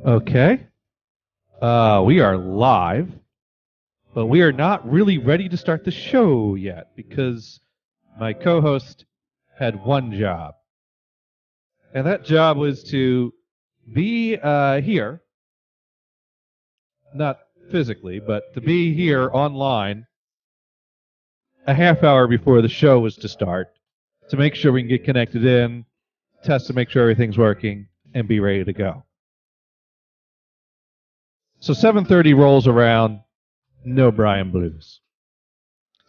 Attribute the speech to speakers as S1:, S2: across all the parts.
S1: Okay. We are live, but we are not really ready to start the show yet because my co-host had one job, and that job was to be here, not physically, but to be here online a half hour before the show was to start to make sure we can get connected in, test to make sure everything's working, and be ready to go. So 7:30 rolls around, no Brian Blues.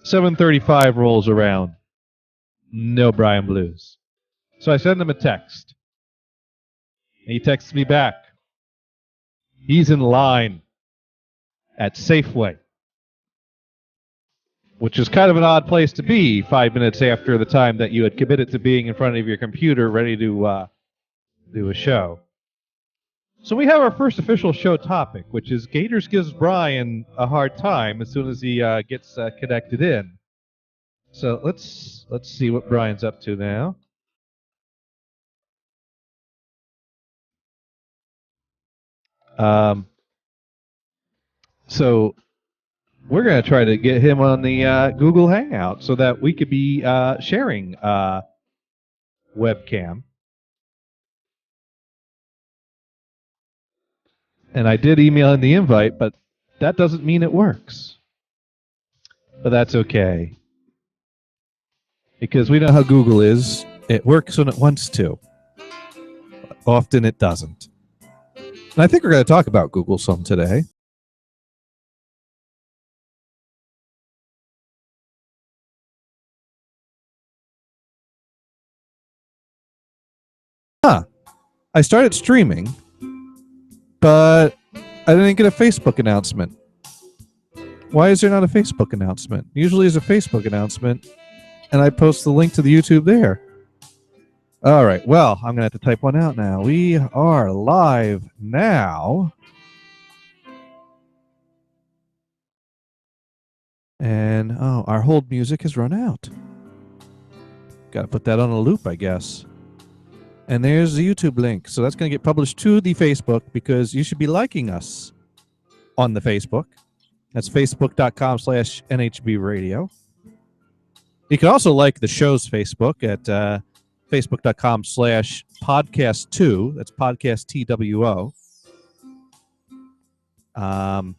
S1: 7:35 rolls around, no Brian Blues. So I send him a text. And he texts me back. He's in line at Safeway, which is kind of an odd place to be 5 minutes after the time that you had committed to being in front of your computer ready to do a show. So we have our first official show topic, which is Gators gives Brian a hard time as soon as he gets connected in. So let's see what Brian's up to now. So we're going to try to get him on the Google Hangout so that we could be sharing webcam. And I did email in the invite, but that doesn't mean it works. But that's okay. Because we know how Google is. It works when it wants to. But often it doesn't. And I think we're going to talk about Google some today. I started streaming, but I didn't get a Facebook announcement. Why is there not a Facebook announcement? Usually there's a Facebook announcement, and I post the link to the YouTube there. All right, well, I'm going to have to type one out now. We are live now. And, our hold music has run out. Got to put that on a loop, I guess. And there's the YouTube link. So that's going to get published to the Facebook because you should be liking us on the Facebook. That's facebook.com/NHB Radio. You can also like the show's Facebook at facebook.com/podcast2. That's podcast TWO. And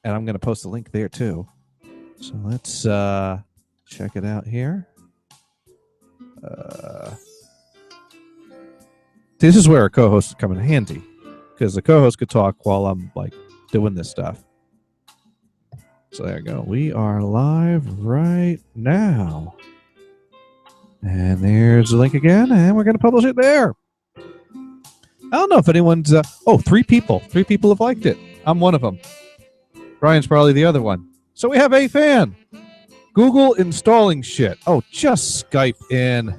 S1: I'm going to post a link there too. So let's check it out here. This is where a co-host come in handy because the co-host could talk while I'm like doing this stuff. So there you go. We are live right now. And there's the link again, and we're going to publish it there. I don't know if anyone's... 3 people. 3 people have liked it. I'm one of them. Brian's probably the other one. So we have a fan. Google installing shit. Oh, just Skype in.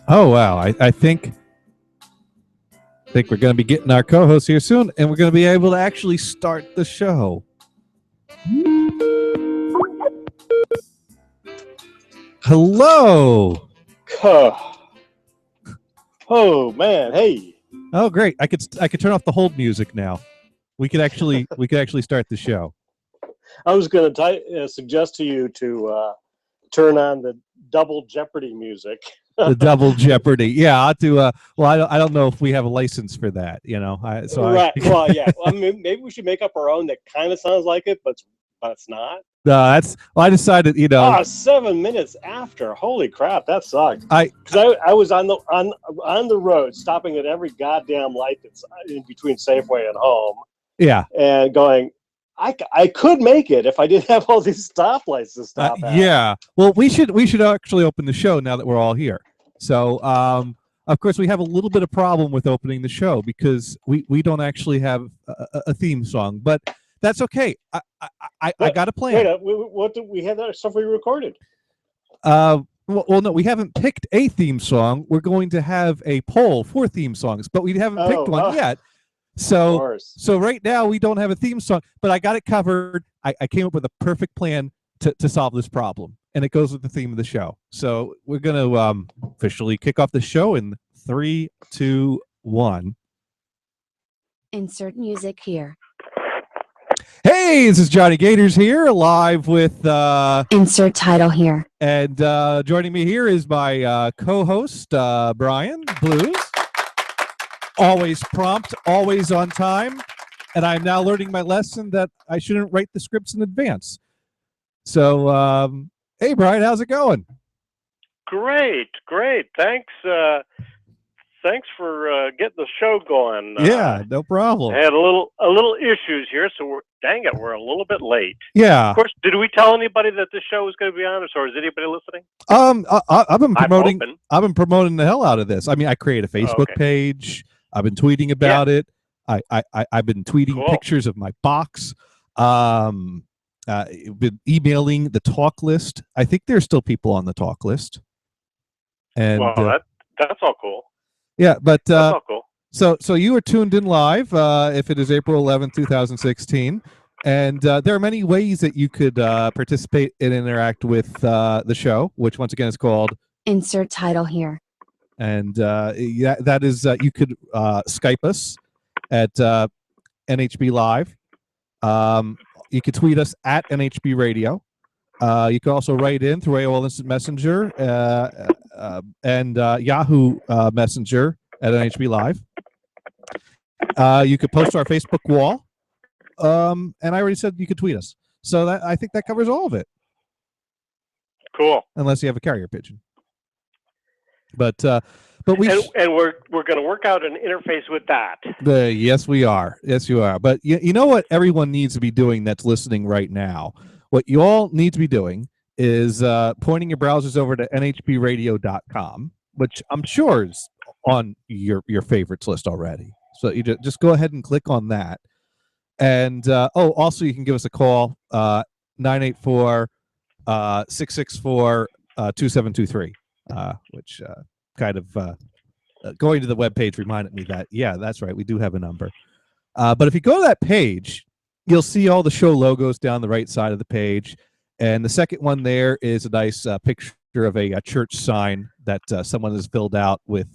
S1: Oh, wow. I think we're going to be getting our co-host here soon, and we're going to be able to actually start the show. Hello.
S2: Oh man, hey.
S1: Oh, great. I could turn off the hold music now. We could actually start the show.
S2: I was going to suggest to you to turn on the double Jeopardy music.
S1: The double Jeopardy. Yeah, I'll do. Well, I don't know if we have a license for that. You know.
S2: Right. Well, yeah. I mean, maybe we should make up our own that kind of sounds like it, but it's not.
S1: Well, I decided. You know.
S2: 7 minutes after. Holy crap, that sucked. I was on the road, stopping at every goddamn light that's in between Safeway and home.
S1: Yeah.
S2: And going, I could make it if I didn't have all these stoplights to stop at.
S1: Yeah. Well, we should actually open the show now that we're all here. So, of course, we have a little bit of problem with opening the show because we don't actually have a theme song, but that's okay. I got a plan.
S2: Wait, what did we have that stuff we recorded?
S1: Well, no, we haven't picked a theme song. We're going to have a poll for theme songs, but we haven't picked one yet. So right now we don't have a theme song, but I got it covered. I came up with a perfect plan to solve this problem, and it goes with the theme of the show. So we're going to officially kick off the show in 3, 2, 1.
S3: Insert music here.
S1: Hey, this is Johnny Gators here, live with
S3: insert title here.
S1: And joining me here is my co-host Brian Blues. Always prompt, always on time, and I'm now learning my lesson that I shouldn't write the scripts in advance. So, hey, Brian, how's it going?
S4: Great. Thanks for getting the show going.
S1: Yeah, no problem.
S4: I had a little issues here, so we're a little bit late.
S1: Yeah.
S4: Of course, did we tell anybody that this show was going to be on, or is anybody listening?
S1: I've been promoting the hell out of this. I mean, I created a Facebook page. I've been tweeting about it. I've been tweeting pictures of my box. Been emailing the talk list. I think there's still people on the talk list. And
S4: that's all cool.
S1: Yeah, but
S4: that's all cool.
S1: So you are tuned in live. If it is April 11th, 2016, and there are many ways that you could participate and interact with the show, which once again is called
S3: Insert title here.
S1: And that is you could Skype us at NHB Live. You could tweet us at NHB Radio. You can also write in through AOL Instant Messenger and Yahoo Messenger at NHB Live. You could post to our Facebook wall. And I already said you could tweet us. So I think that covers all of it.
S4: Cool.
S1: Unless you have a carrier pigeon. But we
S4: and we're going to work out an interface with that.
S1: Yes, we are. Yes, you are. But you know what everyone needs to be doing that's listening right now? What you all need to be doing is pointing your browsers over to nhbradio.com, which I'm sure is on your favorites list already. So you just go ahead and click on that. And also you can give us a call 984-664-2723. Which kind of going to the webpage reminded me that, yeah, that's right, we do have a number. But if you go to that page, you'll see all the show logos down the right side of the page. And the second one there is a nice picture of a church sign that someone has filled out with...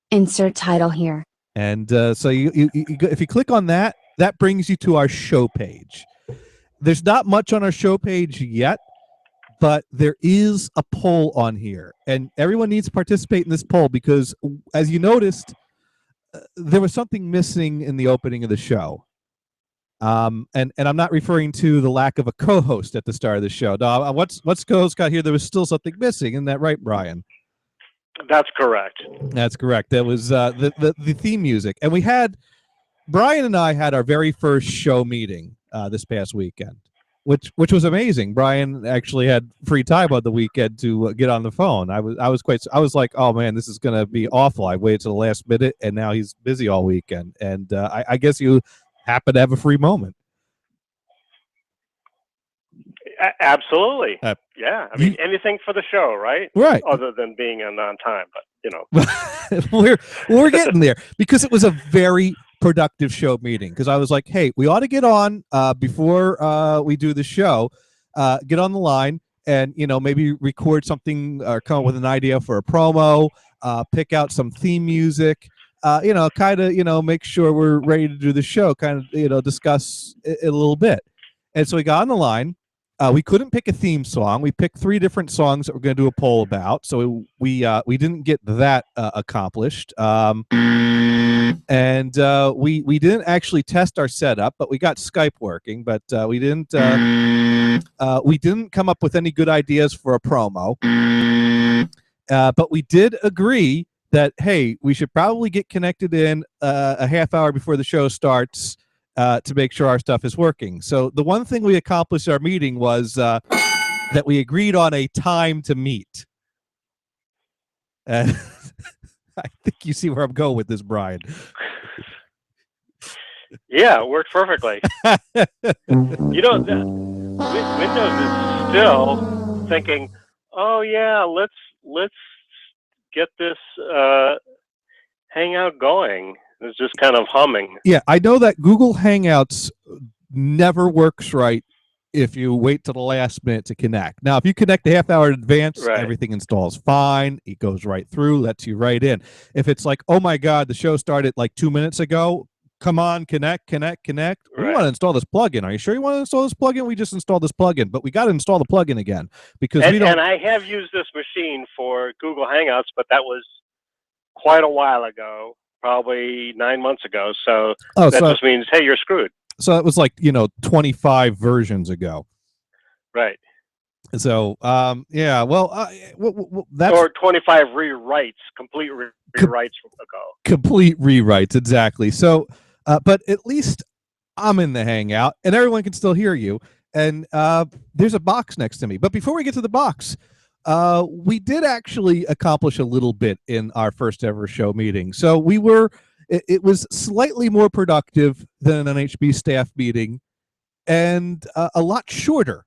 S3: Insert title here.
S1: And so if you click on that, that brings you to our show page. There's not much on our show page yet, but there is a poll on here, and everyone needs to participate in this poll because, as you noticed, there was something missing in the opening of the show. And I'm not referring to the lack of a co-host at the start of the show. No, what's co-host got here? There was still something missing. Isn't that right, Brian?
S4: That's correct.
S1: That's correct. That was the theme music, and Brian and I had our very first show meeting this past weekend. Which was amazing. Brian actually had free time on the weekend to get on the phone. I was like, oh man, this is gonna be awful. I waited till the last minute, and now he's busy all weekend. And I guess you happen to have a free moment.
S4: Absolutely. Yeah. I mean, anything for the show, right?
S1: Right.
S4: Other than being on time, but you know,
S1: we're getting there because it was a very productive show meeting, because I was like, hey, we ought to get on before we do the show, get on the line and maybe record something or come up with an idea for a promo, pick out some theme music, kind of make sure we're ready to do the show, kind of discuss it a little bit. And so we got on the line. We couldn't pick a theme song. We picked 3 different songs that we're going to do a poll about. So we didn't get that accomplished. And we didn't actually test our setup, but we got Skype working. But we didn't come up with any good ideas for a promo. But we did agree that, hey, we should probably get connected in a half hour before the show starts to make sure our stuff is working. So the one thing we accomplished at our meeting was that we agreed on a time to meet. And I think you see where I'm going with this, Brian.
S4: Yeah, it works perfectly. You know, Windows is still thinking, "Oh yeah, let's get this Hangout going." It's just kind of humming.
S1: Yeah, I know that Google Hangouts never works right if you wait till the last minute to connect. Now, if you connect a half hour in advance,
S4: Right.
S1: everything installs fine. It goes right through, lets you right in. If it's like, oh my God, the show started like 2 minutes ago, come on, connect. We
S4: Right.
S1: want to install this plugin. Are you sure you want to install this plugin? We just installed this plugin, but we got to install the plugin again because we don't.
S4: And I have used this machine for Google Hangouts, but that was quite a while ago, probably 9 months ago. So that just means, hey, you're screwed.
S1: So it was like 25 versions ago.
S4: Right.
S1: So yeah, well, that's
S4: or 25 rewrites, complete rewrites ago.
S1: Complete rewrites, exactly. So, but at least I'm in the Hangout, and everyone can still hear you. And there's a box next to me. But before we get to the box, we did actually accomplish a little bit in our first ever show meeting. So it was slightly more productive than an NHB staff meeting, and a lot shorter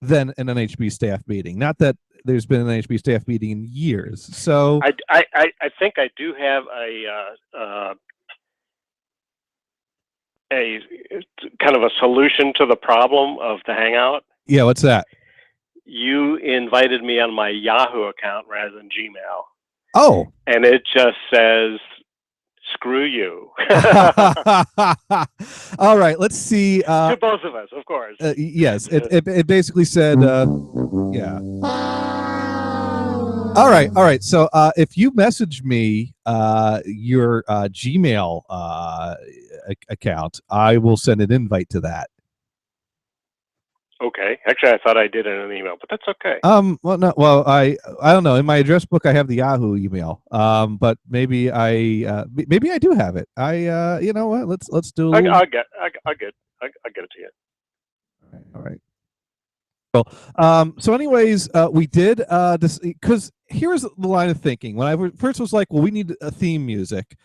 S1: than an NHB staff meeting. Not that there's been an NHB staff meeting in years. So
S4: I think I do have a kind of a solution to the problem of the Hangout.
S1: Yeah, what's that?
S4: You invited me on my Yahoo account rather than Gmail.
S1: Oh.
S4: And it just says, screw you.
S1: All right, let's see.
S4: To both of us, of course.
S1: Yes, it basically said, yeah. All right. So if you message me your Gmail account, I will send an invite to that.
S4: Okay. Actually, I thought I did it in an email, but that's okay.
S1: Well, no. Well, I don't know. In my address book, I have the Yahoo email. But maybe I do have it. You know what? Let's do.
S4: I'll get it to you.
S1: All right. Well, so anyways, we did this because here's the line of thinking. When I first was like, well, we need a theme music.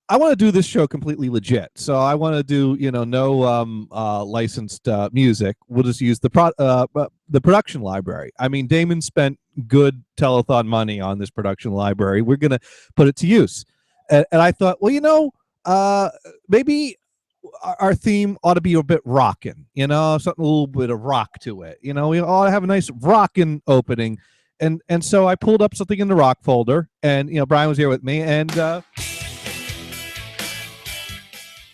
S1: I want to do this show completely legit. So I want to do, no licensed music. We'll just use the production library. I mean, Damon spent good telethon money on this production library. We're going to put it to use. And I thought, well, maybe our theme ought to be a bit rockin', something a little bit of rock to it. We ought to have a nice rockin' opening. And so I pulled up something in the rock folder, and, Brian was here with me, and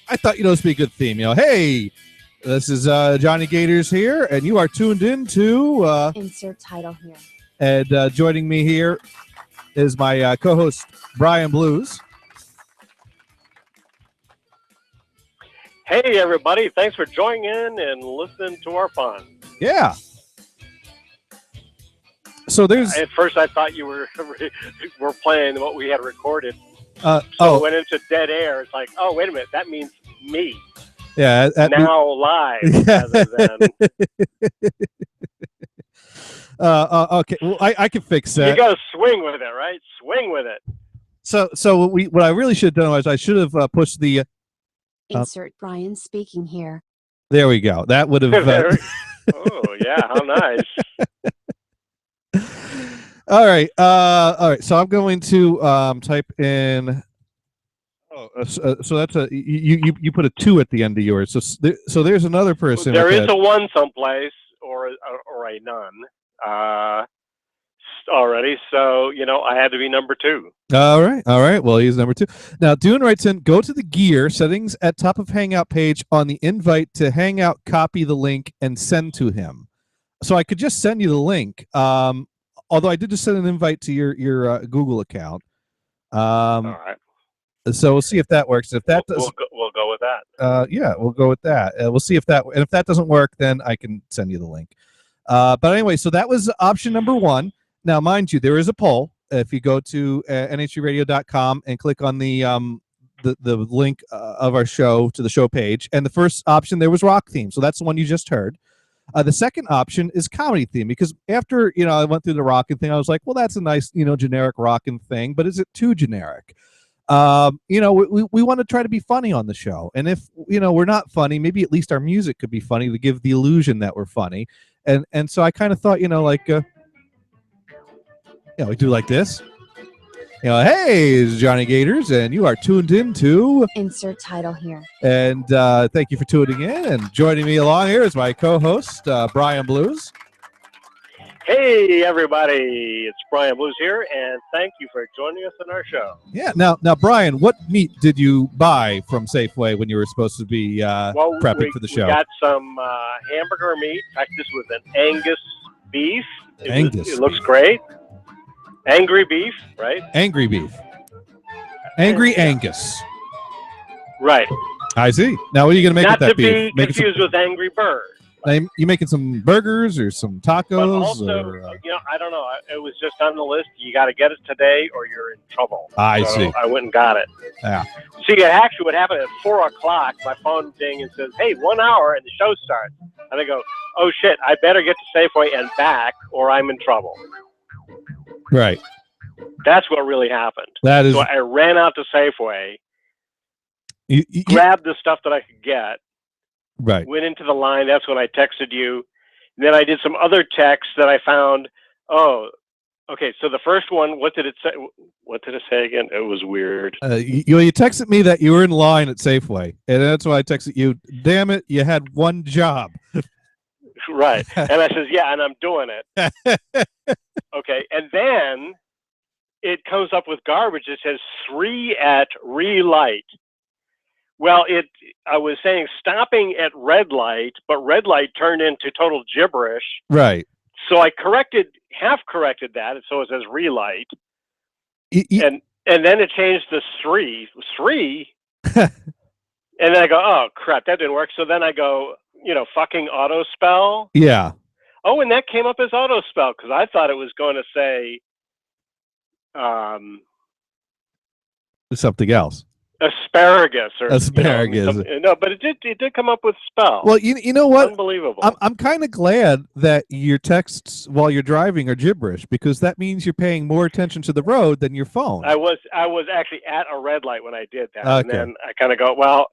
S1: I thought, this would be a good theme. Hey, this is Johnny Gators here, and you are tuned in to
S3: Insert title here.
S1: And joining me here is my co-host, Brian Blues.
S4: Hey, everybody. Thanks for joining in and listening to our fun.
S1: Yeah. So there's...
S4: At first, I thought you were playing what we had recorded. So it went into dead air. It's like, oh, wait a minute. That means me.
S1: Yeah.
S4: Now live rather than...
S1: Okay. Well, I can fix that.
S4: You got to swing with it, right? Swing with it.
S1: So what I really should have done was I should have pushed the...
S3: Insert Brian speaking here.
S1: There we go. That would have...
S4: Oh, yeah. How nice.
S1: All right. So I'm going to type in... so that's a... You put a 2 at the end of yours. So there's another person.
S4: There is a 1 someplace or a none already. So, I had to be number 2.
S1: All right. Well, he's number 2. Now, Dune writes in, go to the gear settings at top of Hangout page on the invite to Hangout, copy the link, and send to him. So I could just send you the link. Although I did just send an invite to your Google account.
S4: All right.
S1: So we'll see if that works. If that does,
S4: we'll go with that.
S1: Yeah, we'll go with that. We'll see if that, and if that doesn't work, then I can send you the link. But anyway, so that was option number 1. Now, mind you, there is a poll. If you go to nhgradio.com and click on the the link of our show to the show page, and the first option there was rock theme, so that's the one you just heard. The second option is comedy theme, because after I went through the rockin' thing, I was like, well, that's a nice generic rockin' thing, but is it too generic? We want to try to be funny on the show, and if we're not funny, maybe at least our music could be funny to give the illusion that we're funny, and so I kind of thought we do like this. Hey, it's Johnny Gators, and you are tuned in to
S3: Insert title here.
S1: And thank you for tuning in. And joining me along here is my co-host, Brian Blues.
S4: Hey, everybody. It's Brian Blues here, and thank you for joining us on our show.
S1: Yeah. Now, Brian, what meat did you buy from Safeway when you were supposed to be prepping for the show?
S4: We got some hamburger meat. In fact, this was an Angus beef. It looks great. Angry beef, right?
S1: Angry beef. Angry Angus.
S4: Right.
S1: I see. Now, what are you going to make with that beef?
S4: Not to be confused with Angry Bird.
S1: You making some burgers or some tacos?
S4: But also, I don't know. It was just on the list. You got to get it today or you're in trouble.
S1: I see.
S4: I went and got it.
S1: Yeah.
S4: See, actually what happened at 4 o'clock, my phone ding and says, hey, 1 hour and the show starts. And I go, oh, shit, I better get to Safeway and back or I'm in trouble.
S1: Right.
S4: That's what really happened. So I ran out to Safeway, grabbed the stuff that I could get,
S1: right.
S4: Went into the line. That's when I texted you. And then I did some other texts that I found. Oh, okay. So the first one, what did it say? What did it say again? It was weird.
S1: You texted me that you were in line at Safeway, and that's why I texted you. Damn it, you had one job.
S4: Right. And I says, yeah, and I'm doing it. Okay. And then it comes up with garbage. It says 3 at Relight. Well, I was saying stopping at red light, but red light turned into total gibberish.
S1: Right.
S4: So I half corrected that. So it says Relight. And then it changed to 3. 3? And then I go, oh, crap, that didn't work. So then I go, fucking auto spell.
S1: Yeah.
S4: Oh, and that came up as auto spell because I thought it was going to say
S1: something else.
S4: Asparagus or
S1: asparagus.
S4: No, but it did come up with spell.
S1: Well, you know what?
S4: Unbelievable.
S1: I'm kind of glad that your texts while you're driving are gibberish because that means you're paying more attention to the road than your phone.
S4: I was actually at a red light when I did that,
S1: okay.
S4: And then I kind of go, well,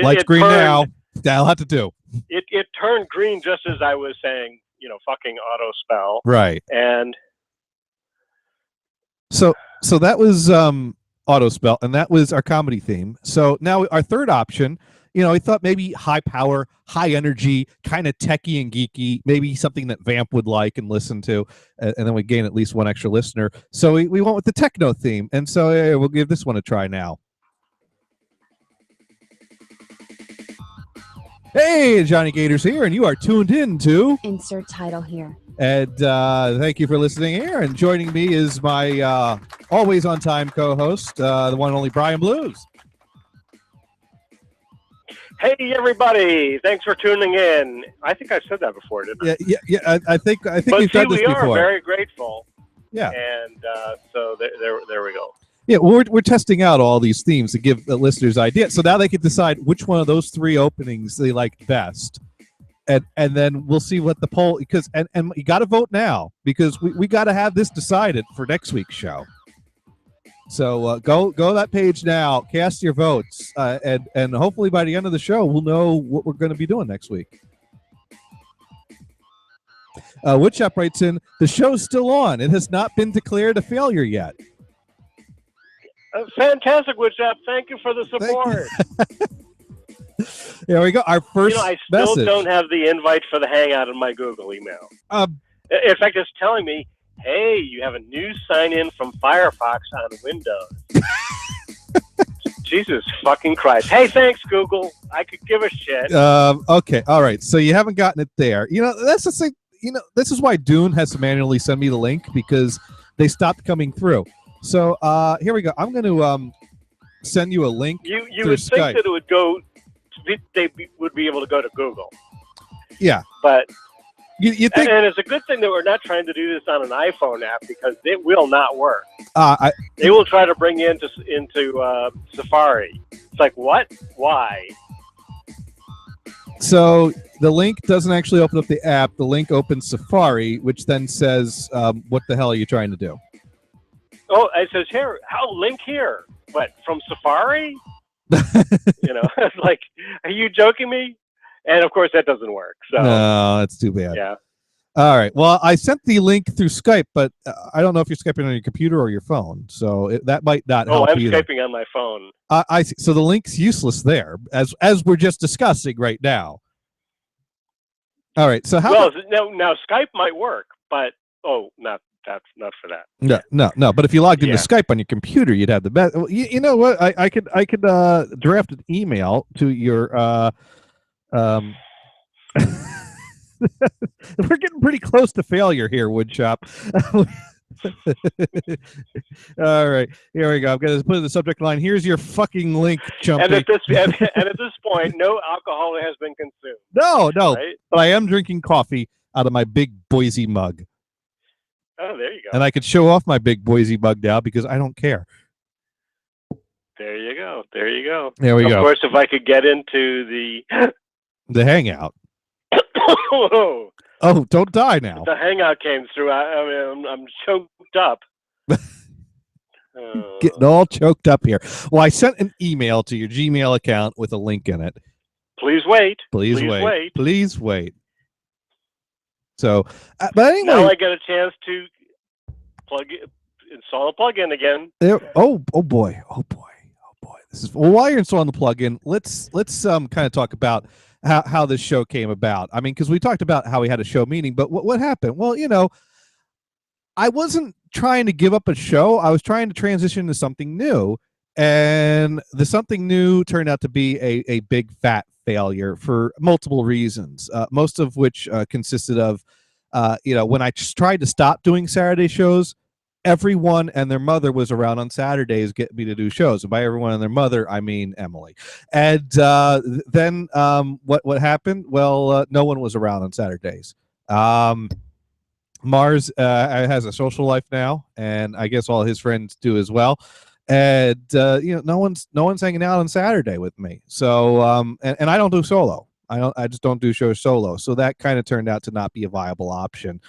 S1: light's green now. That'll have to do.
S4: It turned green just as I was saying, fucking auto spell.
S1: Right.
S4: And
S1: so that was auto spell, and that was our comedy theme. So now our third option, I thought maybe high power, high energy, kind of techie and geeky, maybe something that Vamp would like and listen to, and then we gain at least one extra listener. So we went with the techno theme, and so we'll give this one a try now. Hey, Johnny Gators here, and you are tuned in to
S3: Insert title here.
S1: And thank you for listening here. And joining me is my always on time co-host, the one and only Brian Blues.
S4: Hey, everybody! Thanks for tuning in. I think I said that before, didn't I?
S1: Yeah. I think
S4: but
S1: you've done this before.
S4: We are very grateful.
S1: Yeah.
S4: And so there we go.
S1: Yeah, we're testing out all these themes to give the listeners ideas. So now they can decide which one of those 3 openings they like best. And then we'll see what the poll, because and you got to vote now because we got to have this decided for next week's show. So go to that page now, cast your votes, and hopefully by the end of the show we'll know what we're going to be doing next week. Woodshop writes in, the show's still on. It has not been declared a failure yet.
S4: Fantastic, Woodshop. Thank you for the support.
S1: There we go. Our first
S4: I still
S1: message.
S4: Don't have the invite for the Hangout in my Google email. In fact, it's telling me, hey, you have a new sign-in from Firefox on Windows. Jesus fucking Christ. Hey, thanks, Google. I could give a shit.
S1: Okay. All right. So you haven't gotten it there. That's the thing. This is why Dune has to manually send me the link because they stopped coming through. So here we go. I'm going to send you a link.
S4: You would think
S1: Skype.
S4: that it would go. They would be able to go to Google.
S1: Yeah.
S4: But
S1: You think?
S4: And it's a good thing that we're not trying to do this on an iPhone app because it will not work. They will try to bring you into Safari. It's like, what? Why?
S1: So the link doesn't actually open up the app. The link opens Safari, which then says, "What the hell are you trying to do?"
S4: Oh, it says here, link here. What, from Safari? It's like, are you joking me? And of course, that doesn't work. So
S1: no, that's too bad.
S4: Yeah.
S1: All right. Well, I sent the link through Skype, but I don't know if you're Skyping on your computer or your phone, so that might not help
S4: I'm
S1: either.
S4: Skyping on my phone.
S1: I see. So the link's useless there, as we're just discussing right now. All right. So how?
S4: Now Skype might work, but not for that.
S1: No. But if you logged into
S4: Yeah.
S1: Skype on your computer, you'd have the best. You know what? I could draft an email to your. We're getting pretty close to failure here, Woodshop. All right, here we go. I'm going to put in the subject line. Here's your fucking link, Chumpy.
S4: And at this point, no alcohol has been consumed.
S1: No,
S4: right?
S1: But I am drinking coffee out of my big Boise mug.
S4: Oh, there you go.
S1: And I could show off my big Boise mug now because I don't care.
S4: There you go. There you go.
S1: There we go.
S4: Of course, if I could get into
S1: the Hangout. Oh, don't die now.
S4: The Hangout came through. I'm choked up.
S1: Getting all choked up here. Well, I sent an email to your Gmail account with a link in it.
S4: Please wait.
S1: Please wait. Please wait. So, but anyway.
S4: Now I get a chance to install a plugin again.
S1: Oh boy. This is while you're installing the plugin, let's kind of talk about how this show came about. I mean, because we talked about how we had a show meeting, but what happened? Well, I wasn't trying to give up a show. I was trying to transition to something new, and the something new turned out to be a big fat failure for multiple reasons, most of which consisted of, when I tried to stop doing Saturday shows, everyone and their mother was around on Saturdays getting me to do shows. And by everyone and their mother, I mean Emily. And then what happened? Well, no one was around on Saturdays. Mars has a social life now, and I guess all his friends do as well. And no one's hanging out on Saturday with me. So and I don't do solo. I just don't do shows solo. So that kind of turned out to not be a viable option.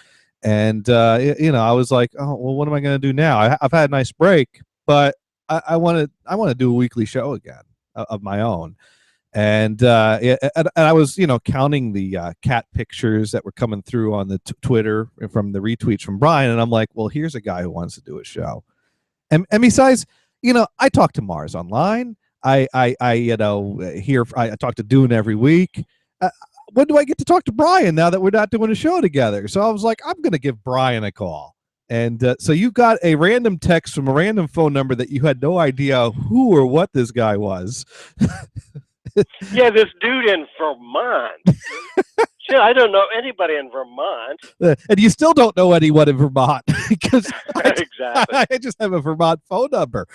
S1: And I was like, oh well, what am I going to do now? I've had a nice break, but I want to do a weekly show again of my own. And I was counting the cat pictures that were coming through on the Twitter from the retweets from Brian, and I'm like, well, here's a guy who wants to do a show. And besides, I talk to Mars online. I talk to Dune every week. When do I get to talk to Brian now that we're not doing a show together? So I was like, I'm going to give Brian a call. And so you got a random text from a random phone number that you had no idea who or what this guy was.
S4: Yeah, this dude in Vermont. Shit, I don't know anybody in Vermont.
S1: And you still don't know anyone in Vermont because
S4: exactly.
S1: I just have a Vermont phone number.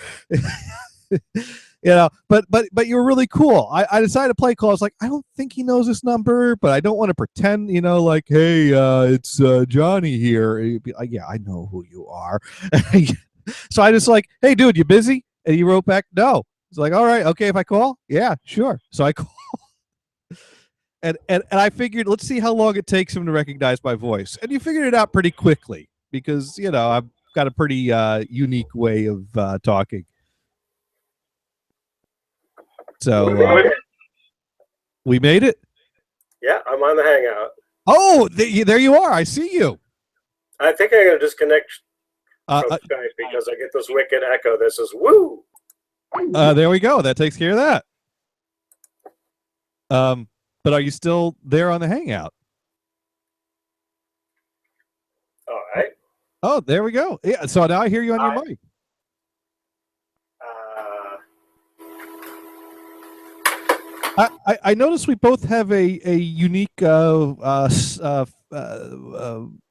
S1: But you were really cool. I decided to play call. I was like, I don't think he knows this number, but I don't want to pretend, like, hey, it's Johnny here. And he'd be like, yeah, I know who you are. So I just like, hey, dude, you busy? And he wrote back, no. It's like, all right, okay, if I call, yeah, sure. So I call, and I figured, let's see how long it takes him to recognize my voice. And you figured it out pretty quickly because I've got a pretty unique way of talking. So we made it.
S2: Yeah, I'm on the Hangout.
S1: Oh, there you are. I see you.
S2: I think I'm going to disconnect from Skype because I get this wicked echo. This is woo.
S1: There we go. That takes care of that. But are you still there on the Hangout?
S2: All right.
S1: Oh, there we go. Yeah. So now I hear you on your mic. I noticed we both have a unique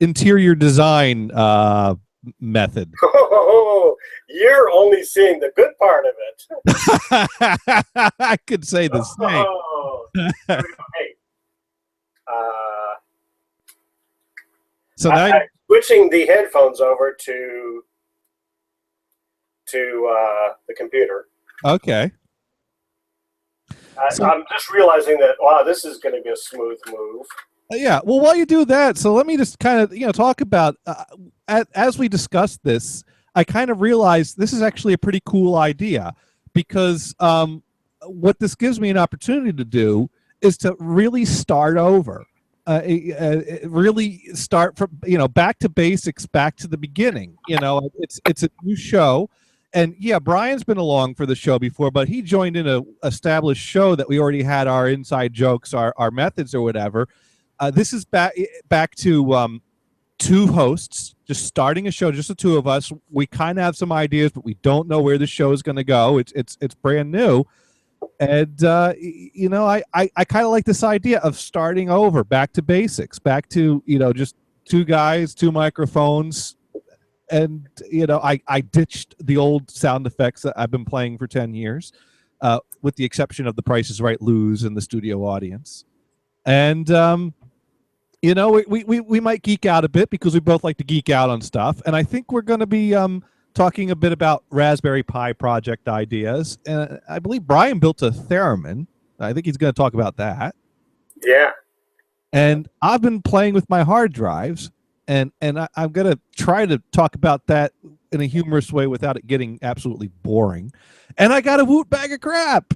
S1: interior design method.
S2: Oh, you're only seeing the good part of it.
S1: I could say the same.
S2: Oh. Hey,
S1: So now
S5: I'm switching the headphones over to the computer.
S1: okay.
S5: I'm just realizing that, wow, this is going to be a smooth move.
S1: Yeah. Well, while you do that, so let me just kind of talk about as we discussed this. I kind of realized this is actually a pretty cool idea because what this gives me an opportunity to do is to really start over, really start from back to basics, back to the beginning. It's a new show. And yeah, Brian's been along for the show before, but he joined in a established show that we already had our inside jokes, our methods or whatever. This is back to two hosts just starting a show, just the two of us. We kind of have some ideas, but we don't know where the show is going to go. It's brand new, and I kind of like this idea of starting over, back to basics, back to just two guys, two microphones. And I ditched the old sound effects that I've been playing for 10 years, with the exception of The Price is Right lose in the studio audience. And we might geek out a bit because we both like to geek out on stuff. And I think we're going to be talking a bit about Raspberry Pi project ideas. And I believe Brian built a theremin. I think he's going to talk about that.
S5: Yeah.
S1: And I've been playing with my hard drives. And I'm going to try to talk about that in a humorous way without it getting absolutely boring. And I got a woot bag of crap.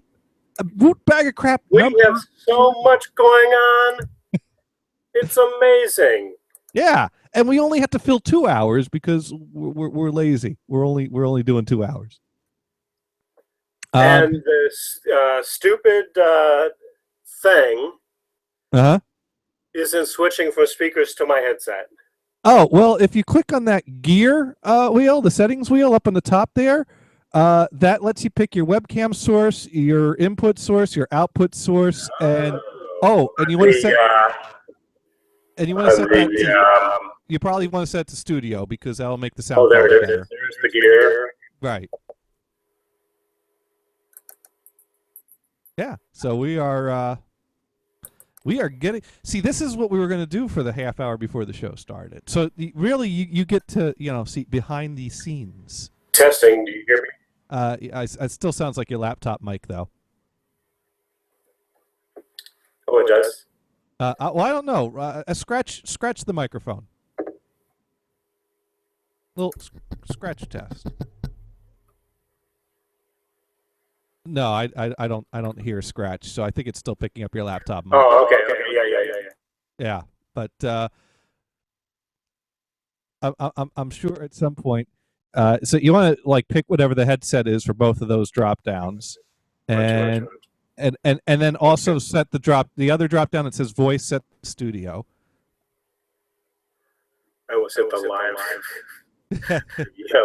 S1: A woot bag of crap.
S5: We have so much going on. It's amazing.
S1: Yeah, and we only have to fill 2 hours because we're lazy. We're only doing 2 hours.
S5: And this stupid thing isn't switching from speakers to my headset.
S1: Oh, well, if you click on that gear wheel, the settings wheel up on the top there, that lets you pick your webcam source, your input source, your output source, and you want to set that to, you probably want to set it to studio because that'll make the sound
S5: there it is.
S1: better.
S5: There's the gear.
S1: Right. Yeah, so we are getting. See, this is what we were going to do for the half hour before the show started. So really, you get to see behind the scenes.
S5: Testing. Do you hear me?
S1: It still sounds like your laptop mic, though.
S5: Oh, it does.
S1: Well, I don't know. Scratch the microphone. Little scratch test. No, I don't hear a scratch, so I think it's still picking up your laptop mic.
S5: Oh, okay. Yeah.
S1: Yeah, but I'm sure at some point. So you want to pick whatever the headset is for both of those drop downs, and then also set the other drop down that says voice set studio.
S5: I will set the live.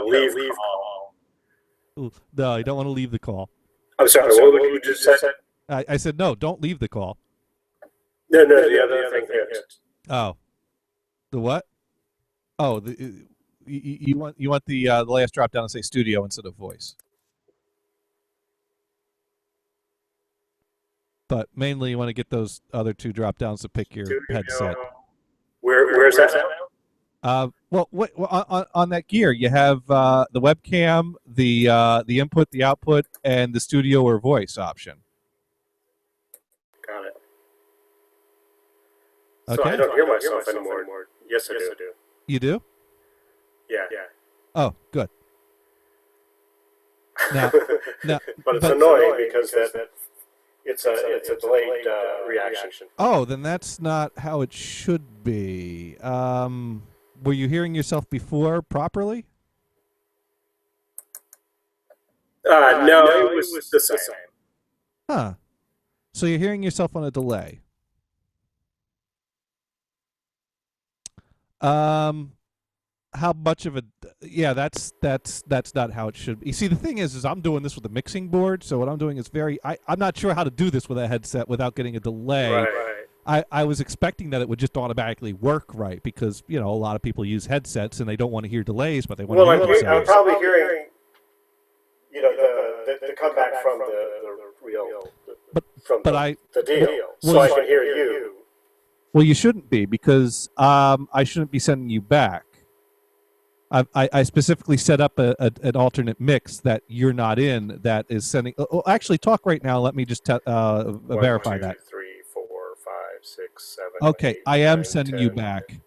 S5: Leave call.
S1: Ooh, no, you don't want to leave the call.
S5: I'm sorry. What would you just say?
S1: I said no. Don't leave the call.
S5: No, the other thing here.
S1: Oh, the what? Oh, you want the last drop down to say studio instead of voice. But mainly you want to get those other two drop downs to pick your headset.
S5: Where's that now?
S1: Well, on that gear you have the webcam, the input, the output, and the studio or voice option.
S5: Got it.
S1: Okay.
S5: So I don't hear myself anymore. Yes, I do.
S1: You do?
S5: Yeah.
S1: Oh, good. Now,
S5: but it's annoying because it's a delayed reaction.
S1: Oh, then that's not how it should be. Were you hearing yourself before properly?
S5: No, it was the same.
S1: Huh. So you're hearing yourself on a delay. How much of a? Yeah, that's not how it should be. You see, the thing is I'm doing this with a mixing board, so what I'm doing is I'm not sure how to do this with a headset without getting a delay.
S5: Right.
S1: I was expecting that it would just automatically work right because a lot of people use headsets and they don't want to hear delays, but they want to hear themselves.
S5: I'm probably hearing the comeback from the real,
S1: the deal,
S5: so I can hear you.
S1: Well, you shouldn't be because I shouldn't be sending you back. I specifically set up an alternate mix that you're not in that is sending. Oh, actually, talk right now. Let me just verify
S5: 1, 2,
S1: that.
S5: 3, 4, 5, 6, 7,
S1: Okay,
S5: 8,
S1: I am
S5: 9,
S1: sending
S5: 10.
S1: you back.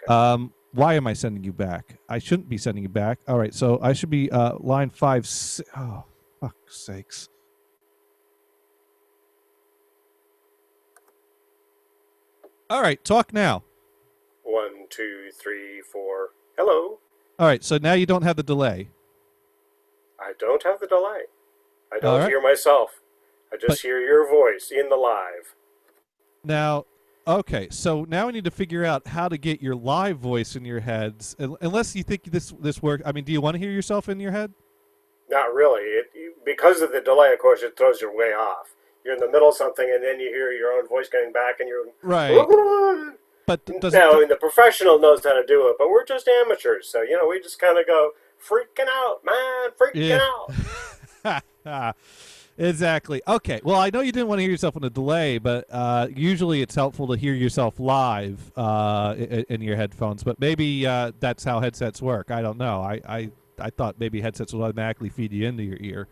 S5: Okay.
S1: Why am I sending you back? I shouldn't be sending you back. All right, so I should be line 5. Oh, fuck's sakes. All right, talk now.
S5: 1, 2, 3, 4. Hello.
S1: All right, so now you don't have the delay.
S5: I don't have the delay. I
S1: All
S5: don't
S1: right.
S5: hear myself. I just
S1: But-
S5: hear your voice in the live.
S1: Now, okay, so now we need to figure out how to get your live voice in your heads. Unless you think this works. I mean, do you want to hear yourself in your head?
S5: Not really. Because of the delay, of course, it throws you way off. You're in the middle of something, and then you hear your own voice coming back, and you're
S1: Right. But does
S5: now,
S1: it?
S5: the professional knows how to do it, but we're just amateurs, so we just kind of go freaking out, man, freaking out.
S1: Exactly. Okay. Well, I know you didn't want to hear yourself on a delay, but usually it's helpful to hear yourself live in your headphones. But maybe that's how headsets work. I don't know. I thought maybe headsets would automatically feed you into your ear.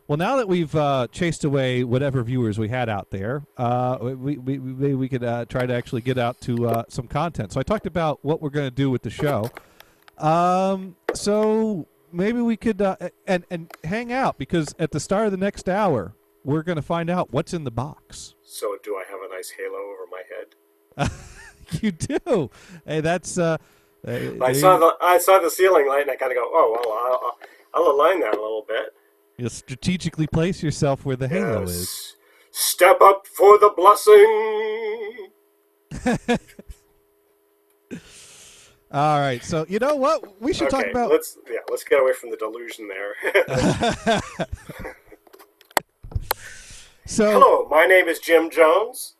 S1: Well, now that we've chased away whatever viewers we had out there, we could try to actually get out to some content. So I talked about what we're going to do with the show. So maybe we could and hang out because at the start of the next hour, we're going to find out what's in the box.
S5: So do I have a nice halo over my head?
S1: You do. Hey, that's.
S5: I saw the ceiling light, and I kind of go, oh well, I'll align that a little bit.
S1: You strategically place yourself where the halo is.
S5: Step up for the blessing.
S1: All right, so you know what? We should talk about.
S5: Let's get away from the delusion there.
S1: So,
S5: hello, my name is Jim Jones.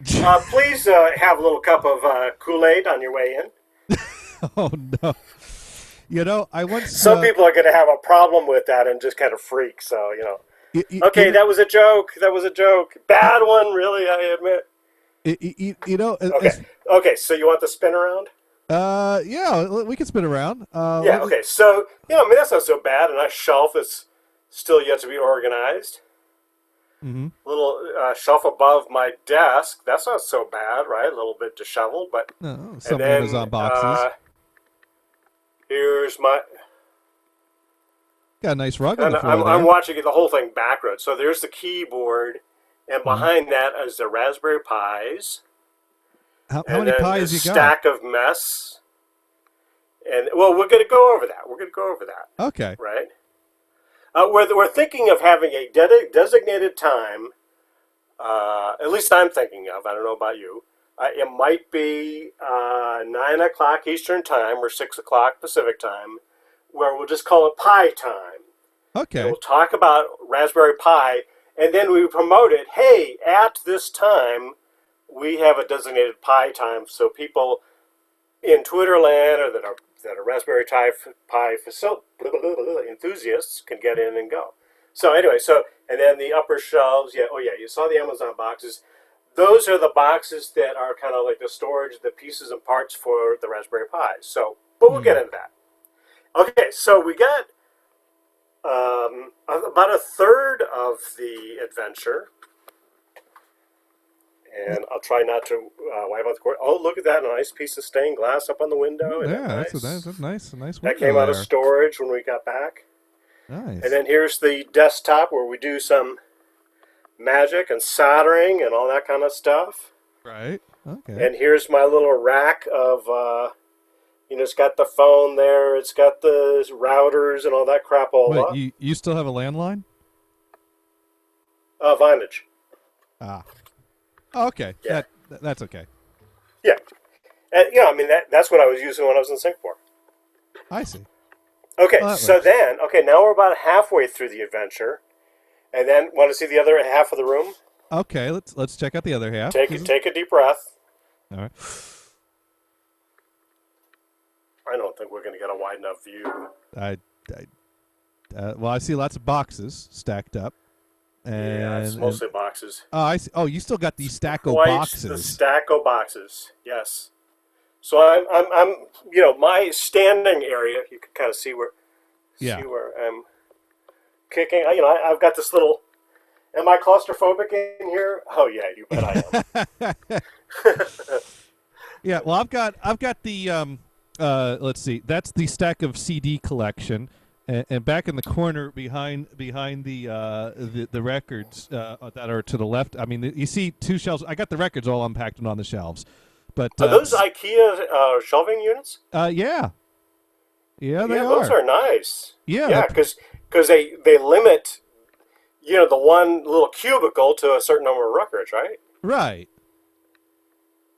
S5: Please have a little cup of Kool-Aid on your way in.
S1: Oh no! You know, I once.
S5: Some people are going to have a problem with that and just kind of freak. So okay, that was a joke. That was a joke. Bad one, really. I admit.
S1: You know.
S5: Okay. So you want the spin around?
S1: Yeah, we can spin around.
S5: Yeah. Okay. So that's not so bad. A nice shelf is still yet to be organized.
S1: Mm-hmm.
S5: Little shelf above my desk. That's not so bad, right? A little bit disheveled, but.
S1: No, some Amazon boxes.
S5: Here's my.
S1: Got a nice rug on the floor.
S5: I'm watching the whole thing backwards. So there's the keyboard, and behind that is the Raspberry Pis.
S1: How many pies you got?
S5: Stack of mess. And well, we're going to go over that.
S1: Okay.
S5: Right. We're thinking of having a designated time. At least I'm thinking of. I don't know about you. It might be 9 o'clock Eastern Time or 6 o'clock Pacific Time, where we'll just call it Pi Time.
S1: Okay.
S5: And we'll talk about Raspberry Pi, and then we promote it. Hey, at this time, we have a designated Pi time, so people in Twitter land or that are Raspberry Pi enthusiasts can get in and go. So anyway, and then the upper shelves. Yeah. Oh yeah. You saw the Amazon boxes. Those are the boxes that are kind of like the storage, the pieces and parts for the Raspberry Pis. So, but we'll get into that. Okay, so we got about a third of the adventure. And I'll try not to wipe out the cord. Oh, look at that. A nice piece of stained glass up on the window.
S1: Yeah,
S5: nice?
S1: that's nice.
S5: That came out of storage when we got back.
S1: Nice.
S5: And then here's the desktop where we do some magic and soldering and all that kind of stuff.
S1: Right. Okay.
S5: And here's my little rack of, it's got the phone there. It's got the routers and all that crap all up.
S1: Wait, you still have a landline?
S5: Vonage.
S1: Ah. Oh, okay.
S5: Yeah.
S1: That's okay.
S5: Yeah. And, that's what I was using when I was in Singapore.
S1: I see.
S5: Okay,
S1: well,
S5: so
S1: works.
S5: then, now we're about halfway through the adventure. And then, want to see the other half of the room?
S1: Okay, let's check out the other half.
S5: Take a deep breath.
S1: All right.
S5: I don't think we're going to get a wide enough view.
S1: Well, I see lots of boxes stacked up.
S5: Yeah, it's
S1: And
S5: mostly boxes.
S1: oh, I see. Oh, you still got these stack of
S5: Quite the
S1: boxes.
S5: stack of boxes. Yes. So I'm my standing area. You can kind of see where I'm kicking. I've got this little. Am I claustrophobic in here? Oh yeah, you bet I am.
S1: Yeah, well, I've got the let's see, that's the stack of CD collection, and back in the corner behind the records that are to the left. I mean, you see two shelves. I got the records all unpacked and on the shelves, but
S5: Are those IKEA shelving units?
S1: yeah, they
S5: those are nice.
S1: Yeah,
S5: Yeah, because they limit the one little cubicle to a certain number of records, right?
S1: right.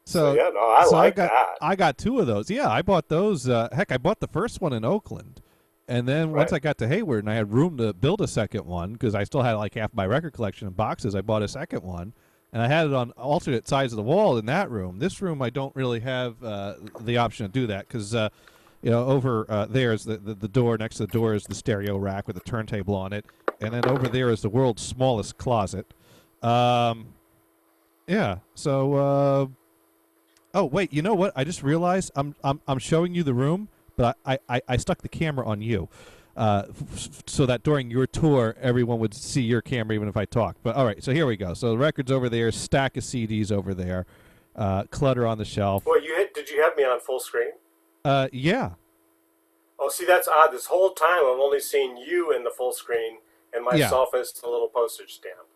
S1: So
S5: yeah, no, I like that.
S1: I got two of those. Yeah, I bought those. Heck, I bought the first one in Oakland, and then once I got to Hayward and I had room to build a second one because I still had like half my record collection in boxes, I bought a second one, and I had it on alternate sides of the wall in that room. This room, I don't really have the option to do that because over there is the door. Next to the door is the stereo rack with a turntable on it, and then over there is the world's smallest closet. Yeah. So. Oh wait, you know what? I just realized I'm showing you the room, but I stuck the camera on you, so that during your tour everyone would see your camera even if I talked. But all right, so here we go. So the record's over there, stack of CDs over there, clutter on the shelf.
S5: Well, did you have me on full screen?
S1: Yeah.
S5: Oh, see, that's odd. This whole time I've only seen you in the full screen and myself as the little postage stamp.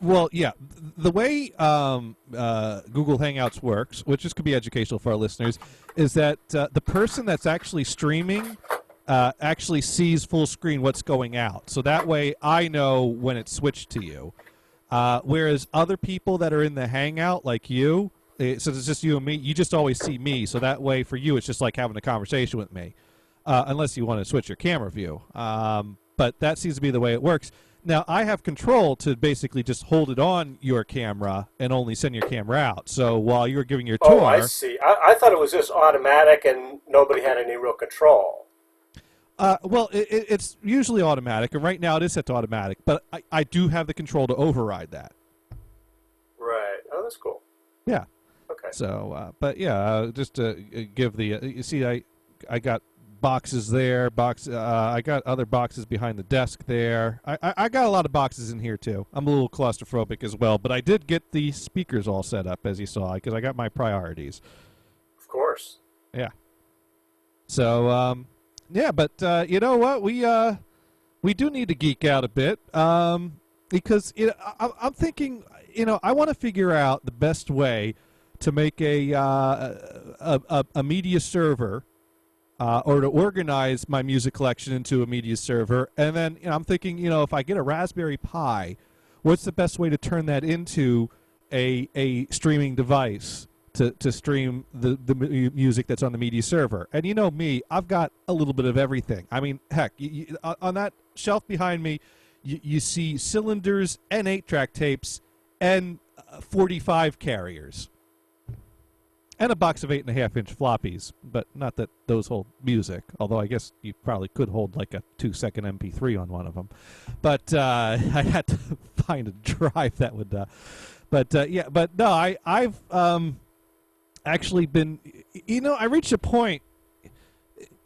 S1: Well, yeah. The way Google Hangouts works, which this could be educational for our listeners, is that the person that's actually streaming actually sees full screen what's going out. So that way I know when it's switched to you. Whereas other people that are in the Hangout, like you, since it's just you and me, you just always see me. So that way for you it's just like having a conversation with me, unless you want to switch your camera view. But that seems to be the way it works. Now, I have control to basically just hold it on your camera and only send your camera out. So while you're giving your tour...
S5: Oh, I see. I thought it was just automatic and nobody had any real control.
S1: Well, it's usually automatic, and right now it is set to automatic, but I do have the control to override that.
S5: Right. Oh, that's cool.
S1: Yeah.
S5: Okay.
S1: So, but yeah, just to give the... you see, I got... boxes there, I got other boxes behind the desk there. I got a lot of boxes in here too. I'm a little claustrophobic as well, but I did get the speakers all set up as you saw because I got my priorities.
S5: Of course.
S1: Yeah. So yeah, but you know what? We do need to geek out a bit because I'm thinking, I want to figure out the best way to make a media server. Or to organize my music collection into a media server. And then I'm thinking, if I get a Raspberry Pi, what's the best way to turn that into a streaming device to stream the music that's on the media server? And you know me, I've got a little bit of everything. I mean, heck, on that shelf behind me, you see cylinders and 8-track tapes and 45 carriers. And a box of 8.5-inch floppies, but not that those hold music. Although I guess you probably could hold like a 2-second MP3 on one of them. But I had to find a drive that would. Yeah, but no, I've actually been. I reached a point.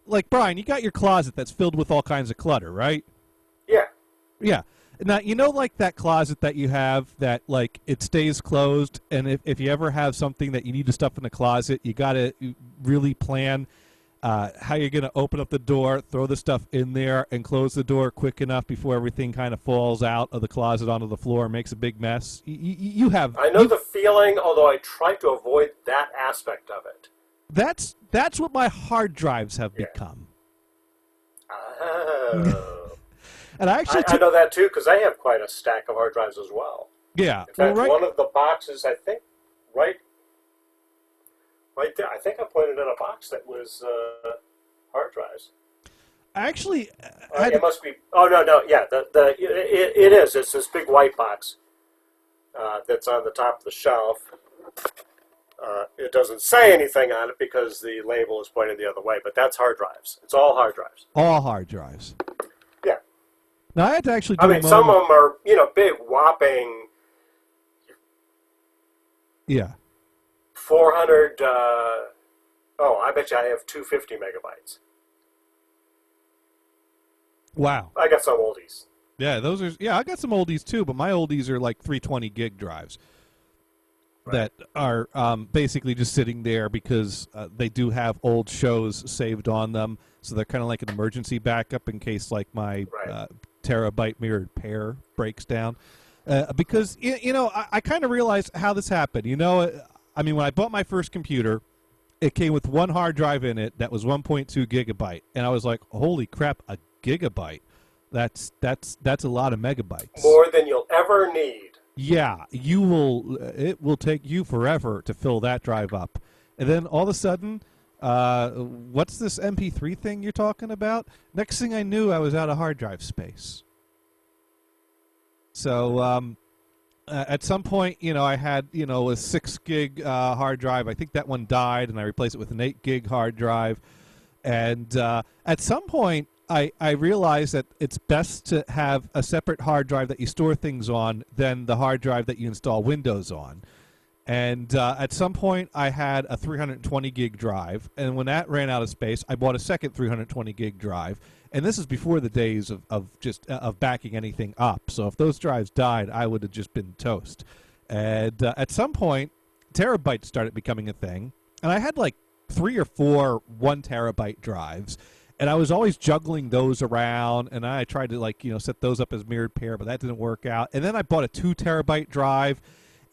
S1: Like Brian, you got your closet that's filled with all kinds of clutter, right?
S5: Yeah.
S1: Yeah. Now, like that closet that you have that, like, it stays closed, and if you ever have something that you need to stuff in the closet, you got to really plan how you're going to open up the door, throw the stuff in there, and close the door quick enough before everything kind of falls out of the closet onto the floor and makes a big mess. You have...
S5: I know the feeling, although I try to avoid that aspect of it.
S1: That's what my hard drives have become.
S5: Oh...
S1: And I
S5: know that too because I have quite a stack of hard drives as well.
S1: Yeah.
S5: In fact, one of the boxes, I think, right there, I think I pointed at a box that was hard drives.
S1: Actually,
S5: it must be. Oh no, yeah, it is. It's this big white box that's on the top of the shelf. It doesn't say anything on it because the label is pointed the other way, but that's hard drives. It's all hard drives.
S1: All hard drives.
S5: Yeah.
S1: Now I had to actually do
S5: I mean, some of them are, big, whopping
S1: Yeah.
S5: 400. I bet you I have 250 megabytes.
S1: Wow.
S5: I got some oldies.
S1: Yeah, those are. Yeah, I got some oldies too, but my oldies are like 320 gig drives that are basically just sitting there because they do have old shows saved on them, so they're kind of like an emergency backup in case like my terabyte mirrored pair breaks down. Because I kind of realized how this happened. I mean, when I bought my first computer, it came with one hard drive in it that was 1.2 gigabyte, and I was like, "Holy crap, a gigabyte! That's a lot of megabytes.
S5: More than you'll ever need."
S1: Yeah, it will take you forever to fill that drive up, and then all of a sudden, what's this MP3 thing you're talking about? Next thing I knew, I was out of hard drive space. So at some point, I had a 6 gig hard drive. I think that one died, and I replaced it with an 8 gig hard drive. And at some point, I realized that it's best to have a separate hard drive that you store things on than the hard drive that you install Windows on. And at some point, I had a 320 gig drive, and when that ran out of space, I bought a second 320 gig drive. And this is before the days of backing anything up. So if those drives died, I would have just been toast. And at some point, terabytes started becoming a thing, and I had like 3 or 4 1 terabyte drives. And I was always juggling those around, and I tried to set those up as mirrored pair, but that didn't work out. And then I bought a 2 terabyte drive.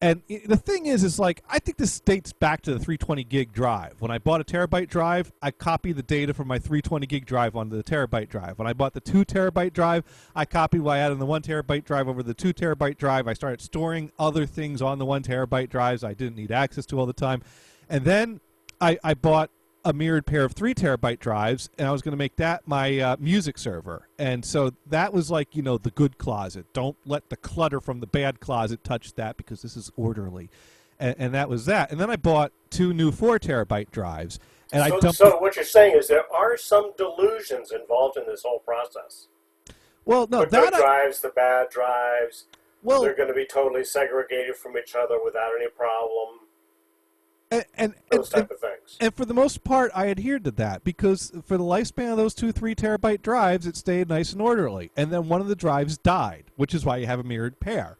S1: And the thing is I think this dates back to the 320 gig drive. When I bought a terabyte drive, I copied the data from my 320 gig drive onto the terabyte drive. When I bought the 2 terabyte drive, I copied what I had on the 1 terabyte drive over the 2 terabyte drive. I started storing other things on the 1 terabyte drives I didn't need access to all the time. And then I bought a mirrored pair of 3 terabyte drives, and I was going to make that my music server. And so that was like, the good closet. Don't let the clutter from the bad closet touch that, because this is orderly. And that was that. And then I bought 2 new 4 terabyte drives. And I dumped.
S5: So what you're saying is there are some delusions involved in this whole process.
S1: Well, no,
S5: the good drives, the bad drives. Well, they're going to be totally segregated from each other without any problem. Those type of things.
S1: And for the most part, I adhered to that, because for the lifespan of those 2 3 terabyte drives, it stayed nice and orderly. And then one of the drives died, which is why you have a mirrored pair.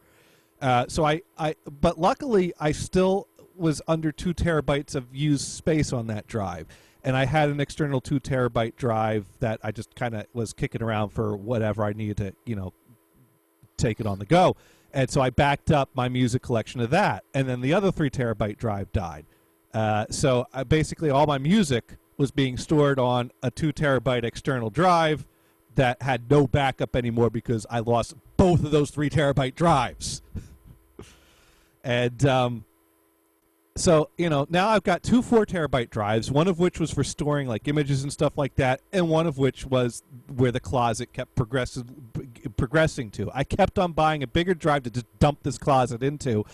S1: But luckily, I still was under 2 terabytes of used space on that drive. And I had an external 2 terabyte drive that I just kind of was kicking around for whatever I needed to, take it on the go. And so I backed up my music collection of that. And then the other 3 terabyte drive died. So basically all my music was being stored on a 2 terabyte external drive that had no backup anymore because I lost both of those 3 terabyte drives. And so, now I've got 2 4 terabyte drives, one of which was for storing like images and stuff like that, and one of which was where the closet kept progressing to. I kept on buying a bigger drive to just dump this closet into,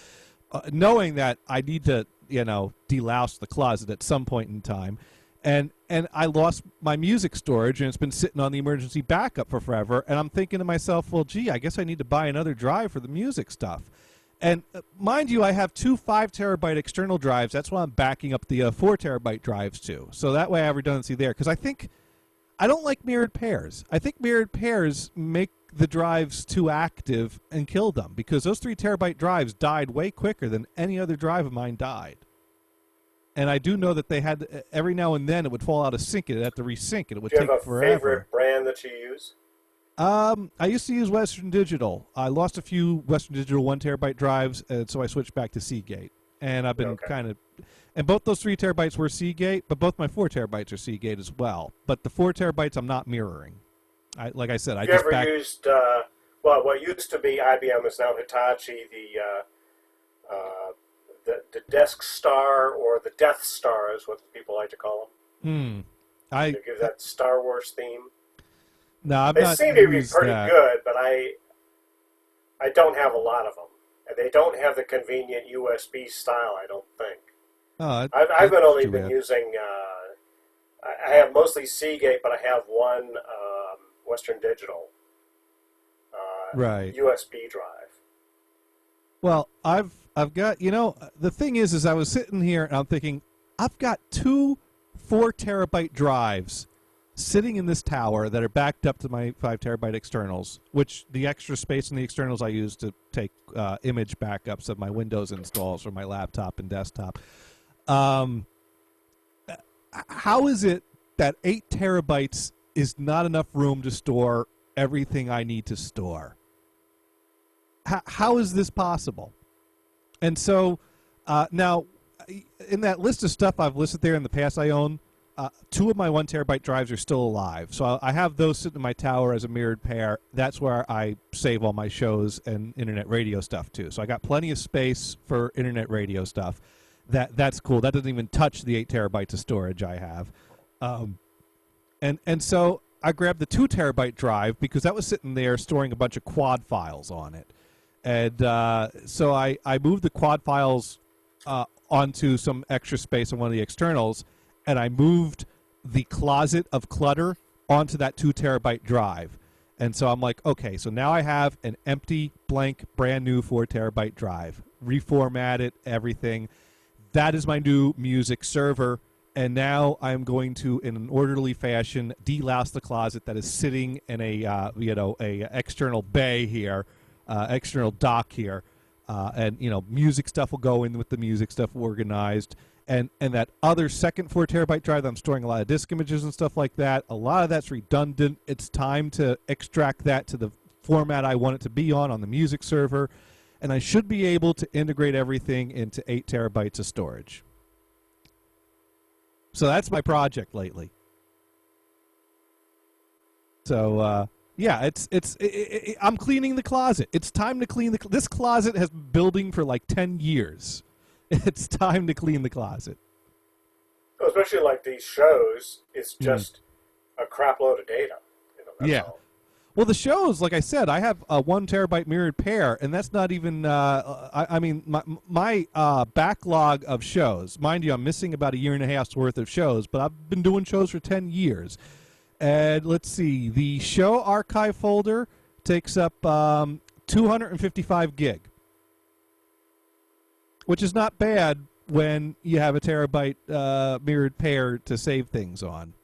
S1: knowing that I need to delouse the closet at some point in time. And I lost my music storage, and it's been sitting on the emergency backup for forever. And I'm thinking to myself, well, gee, I guess I need to buy another drive for the music stuff. And mind you, I have 2 5 terabyte external drives. That's why I'm backing up the 4 terabyte drives too. So that way I have redundancy there. Because I don't like mirrored pairs. I think mirrored pairs make the drives too active and kill them, because those 3 terabyte drives died way quicker than any other drive of mine died. And I do know that they had, every now and then it would fall out of sync, and it'd have to resync, and it would take forever.
S5: Do you have a favorite brand that you use?
S1: I used to use Western Digital. I lost a few Western Digital 1 terabyte drives, and so I switched back to Seagate. And I've been and both those 3 terabytes were Seagate, but both my 4 terabytes are Seagate as well. But the 4 terabytes I'm not mirroring. Like I said, I just
S5: ever used what used to be IBM is now Hitachi, the Desk Star, or the Death Star is what people like to call them. To give that Star Wars theme.
S1: No, I've
S5: they
S1: not
S5: seem to be
S1: used
S5: pretty
S1: that.
S5: good, but I don't have a lot of them. And they don't have the convenient USB style, I don't think.
S1: Oh,
S5: I've only been using. I have mostly Seagate, but I have one Western Digital.
S1: Right.
S5: USB drive.
S1: Well, I've got, the thing is I was sitting here and I'm thinking, I've got 2 4-terabyte drives sitting in this tower that are backed up to my 5-terabyte externals, which the extra space in the externals I use to take image backups of my Windows installs for my laptop and desktop. How is it that 8 terabytes is not enough room to store everything I need to store? How is this possible? And so now, in that list of stuff I've listed there in the past I own, 2 of my 1 terabyte drives are still alive. So I have those sitting in my tower as a mirrored pair. That's where I save all my shows and internet radio stuff too. So I got plenty of space for internet radio stuff. That's cool. That doesn't even touch the 8 terabytes of storage I have. And so I grabbed the 2 terabyte drive because that was sitting there storing a bunch of quad files on it. And so I moved the quad files onto some extra space on one of the externals, and I moved the closet of clutter onto that 2 terabyte drive. And so I'm like, okay, so now I have an empty, blank, brand new 4 terabyte drive. Reformat it, everything. That is my new music server. And now I'm going to, in an orderly fashion, delouse the closet that is sitting in a external bay here, external dock here, and music stuff will go in with the music stuff organized, and that other second 4 terabyte drive that I'm storing a lot of disk images and stuff like that. A lot of that's redundant. It's time to extract that to the format I want it to be on the music server, and I should be able to integrate everything into 8 terabytes of storage. So that's my project lately. So yeah, I'm cleaning the closet. It's time to clean this closet has been building for like 10 years. It's time to clean the closet.
S5: Especially like these shows, it's just a crap load of data. That's all.
S1: Well, the shows, like I said, I have a 1 terabyte mirrored pair, and that's not even. My backlog of shows. Mind you, I'm missing about 1.5 years worth of shows, but I've been doing shows for 10 years. And let's see, the show archive folder takes up 255 gig, which is not bad when you have a terabyte mirrored pair to save things on.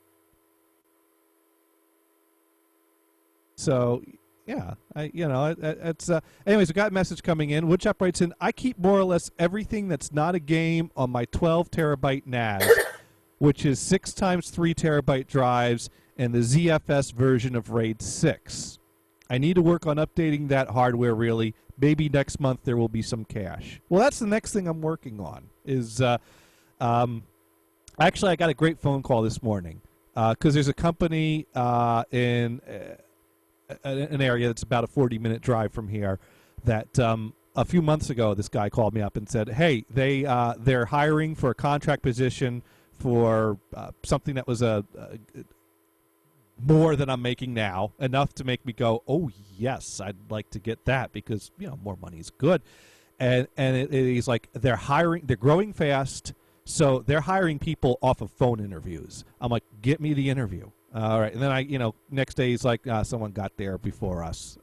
S1: So, yeah, it's anyways, we got a message coming in. Woodchop writes in, I keep more or less everything that's not a game on my 12 terabyte NAS, which is 6 times 3 terabyte drives and the ZFS version of RAID 6. I need to work on updating that hardware, really. Maybe next month there will be some cache. Well, that's the next thing I'm working on. Actually, I got a great phone call this morning because there's a company in an area that's about a 40-minute drive from here that a few months ago this guy called me up and said, hey, they're hiring for a contract position for something that was more than I'm making now, enough to make me go, oh, yes, I'd like to get that because, more money is good. And he's like, they're growing fast, so they're hiring people off of phone interviews. I'm like, get me the interview. All right, and then next day he's like, someone got there before us.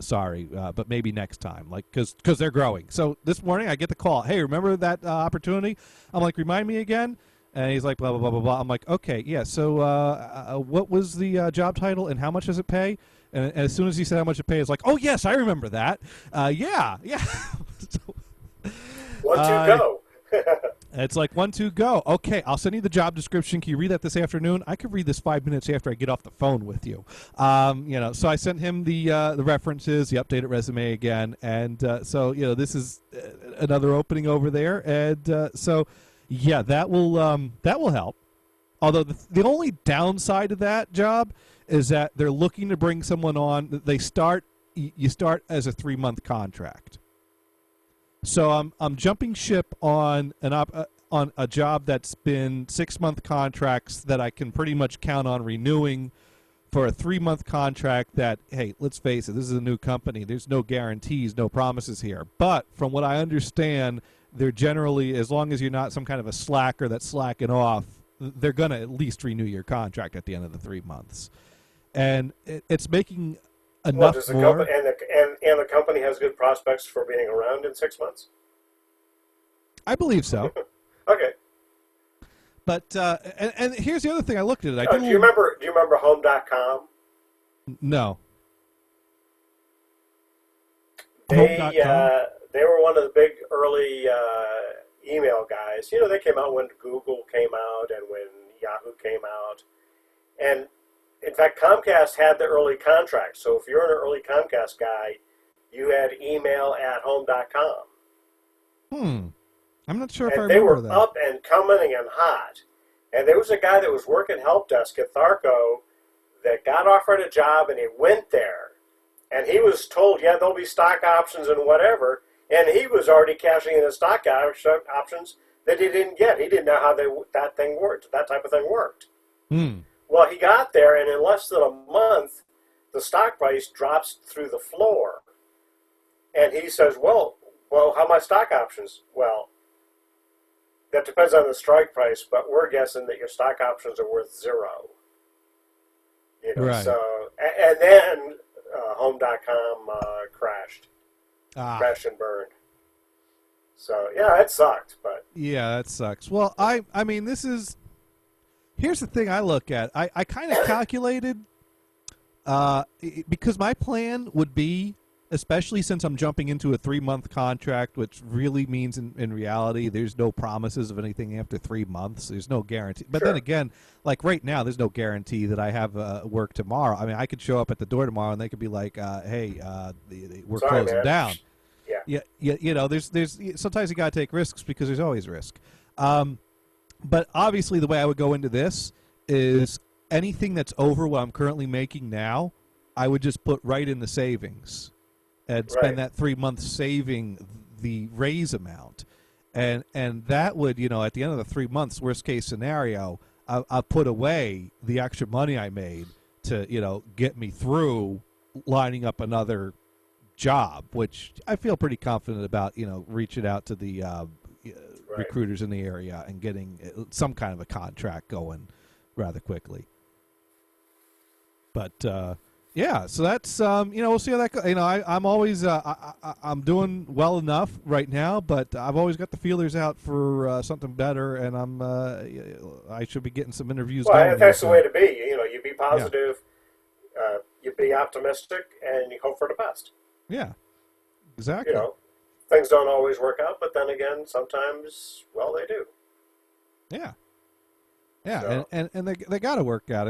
S1: Sorry, but maybe next time, like, because they're growing. So this morning I get the call. Hey, remember that opportunity? I'm like, remind me again. And he's like, blah, blah, blah, blah, blah. I'm like, okay, yeah, so what was the job title and how much does it pay? And as soon as he said how much it pays, it's like, oh, yes, I remember that. Yeah. So,
S5: 1, 2, go.
S1: It's like 1, 2, go. Okay, I'll send you the job description. Can you read that this afternoon? I could read this 5 minutes after I get off the phone with you. So I sent him the references, the updated resume again, and so this is another opening over there, and so yeah, that will help. Although the only downside of that job is that they're looking to bring someone on. You start as a 3-month contract. So I'm jumping ship on on a job that's been 6-month contracts that I can pretty much count on renewing for a 3-month contract that, hey, let's face it, this is a new company. There's no guarantees, no promises here. But from what I understand, they're generally, as long as you're not some kind of a slacker that's slacking off, they're going to at least renew your contract at the end of the 3 months. And it's making enough
S5: does the
S1: more.
S5: company and the company has good prospects for being around in 6 months?
S1: I believe so.
S5: Okay.
S1: But and here's the other thing I looked at it.
S5: Do you remember Home.com?
S1: No.
S5: They
S1: Home.com?
S5: they were one of the big early email guys. You know, they came out when Google came out and when Yahoo came out, and in fact, Comcast had the early contract. So if you're an early Comcast guy, you had email at Home.com.
S1: I'm not sure if I
S5: And they
S1: remember
S5: were
S1: that.
S5: up and coming and hot. And there was a guy that was working help desk at Tharco that got offered a job, and he went there. And he was told, yeah, there'll be stock options and whatever. And he was already cashing in his stock options that he didn't get. He didn't know how that thing worked. That type of thing worked. Well, he got there, and in less than a month, the stock price drops through the floor. And he says, well, how my stock options? Well, that depends on the strike price, but we're guessing that your stock options are worth zero. You know,
S1: Right.
S5: So, and then Home.com crashed and burned. So, yeah, it sucked, but
S1: Yeah, that sucks. Well, I mean, here's the thing I look at. I kind of calculated, because my plan would be, especially since I'm jumping into a 3-month contract, which really means in reality there's no promises of anything after 3 months. There's no guarantee. But then again, like right now, there's no guarantee that I have work tomorrow. I mean, I could show up at the door tomorrow and they could be like, hey, we're closing down. Yeah. You know, there's sometimes you got to take risks because there's always risk. But obviously the way I would go into this is anything that's over what I'm currently making now, I would just put right in the savings and spend that 3 months saving the raise amount. And that would, you know, at the end of the 3 months, worst case scenario, I'll put away the extra money I made to, you know, get me through lining up another job, which I feel pretty confident about, you know, reaching out to the recruiters in the area and getting some kind of a contract going rather quickly. But yeah, so that's you know, we'll see how that goes. You know, I'm always I'm doing well enough right now, but I've always got the feelers out for something better, and I should be getting some interviews.
S5: Well, that's the way to be. You know, you be positive, you be optimistic, and you hope for the best.
S1: Yeah, exactly.
S5: You know, things don't always work out, but then again, sometimes, well, they do.
S1: Yeah. Yeah, so. and they got to work out.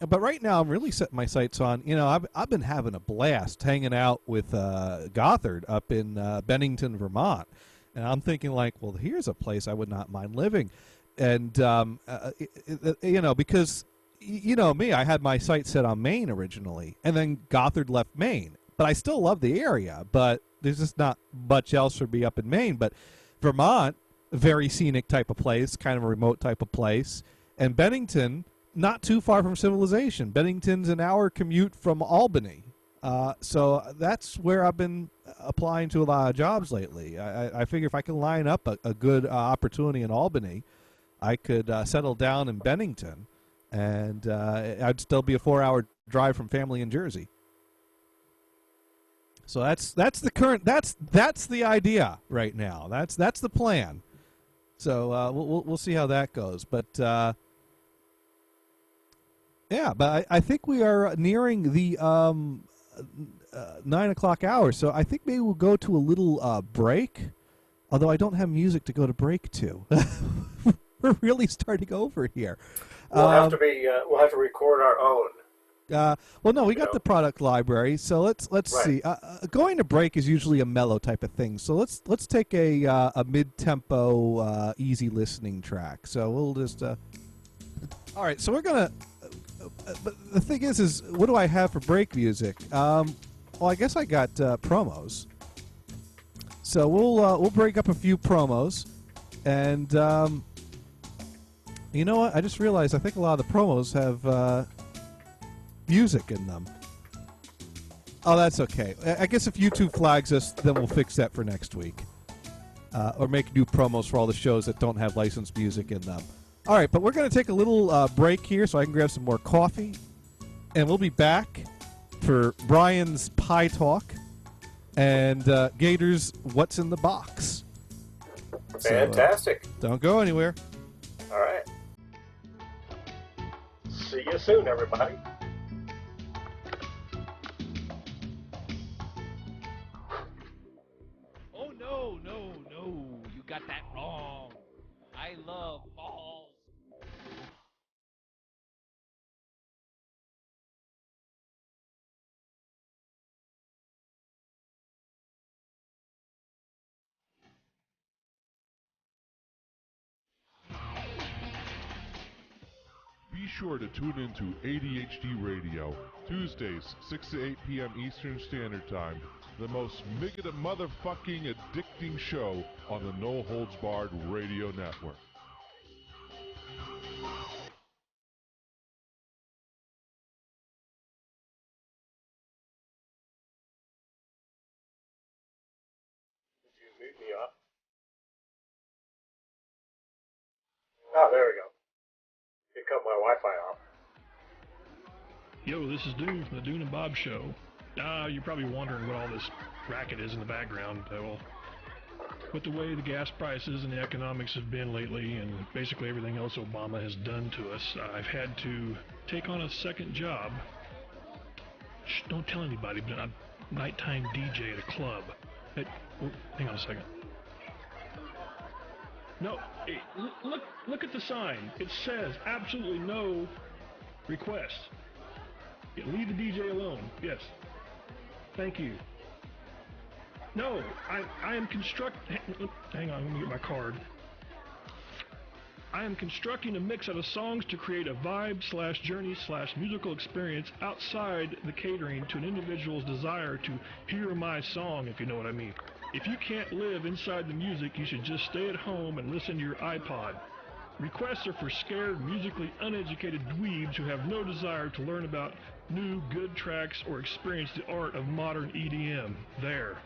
S1: But right now I'm really setting my sights on. You know, I've been having a blast hanging out with Gothard up in Bennington, Vermont, and I'm thinking like, well, here's a place I would not mind living, and you know, because you know me, I had my sights set on Maine originally, and then Gothard left Maine, but I still love the area, but there's just not much else for me up in Maine. But Vermont, very scenic type of place, kind of a remote type of place. And Bennington, not too far from civilization. Bennington's an hour commute from Albany. So that's where I've been applying to a lot of jobs lately. I figure if I can line up a good opportunity in Albany, I could settle down in Bennington, and I'd still be a 4-hour drive from family in Jersey. So that's the current that's the idea right now. That's the plan. So we'll see how that goes. But yeah, but I think we are nearing the 9 o'clock hour. So I think maybe we'll go to a little break. Although I don't have music to go to break to. We're really starting over here.
S5: We'll have to record our own.
S1: Well, no, we got the product library, so let's see. Going to break is usually a mellow type of thing, so let's take a mid-tempo, easy listening track. So we'll just. All right, so we're gonna. But the thing is what do I have for break music? Well, I guess I got promos. So we'll break up a few promos, and you know what? I just realized I think a lot of the promos have. Music in them. Oh, that's okay. I guess if YouTube flags us, then we'll fix that for next week. Or make new promos for all the shows that don't have licensed music in them. All right, but we're going to take a little break here so I can grab some more coffee. And we'll be back for Brian's Pie Talk and Gator's What's in the Box.
S5: Fantastic.
S1: So, don't go anywhere.
S5: All right. See you soon, everybody.
S6: Oh, no, you got that wrong. I love balls.
S7: Be sure to tune into ADHD Radio, Tuesdays, 6 to 8 p.m. Eastern Standard Time, the most motherfucking addicting show on the No Holds Barred Radio Network.
S5: Did you mute me up? Oh, there we go. You cut my Wi-Fi off.
S8: Yo, this is Dune from the Dune and Bob Show. You're probably wondering what all this racket is in the background. Well, with the way the gas prices and the economics have been lately, and basically everything else Obama has done to us, I've had to take on a second job. Shh, don't tell anybody, but I'm a nighttime DJ at a club. Hey, oh, hang on a second. No, hey, look at the sign. It says absolutely no requests. Yeah, leave the DJ alone. Yes. Thank you. No, I am hang on, let me get my card. I am constructing a mix out of songs to create a vibe/journey/musical experience outside the catering to an individual's desire to hear my song, if you know what I mean. If you can't live inside the music, you should just stay at home and listen to your iPod. Requests are for scared, musically uneducated dweebs who have no desire to learn about new, good tracks or experience the art of modern EDM. There.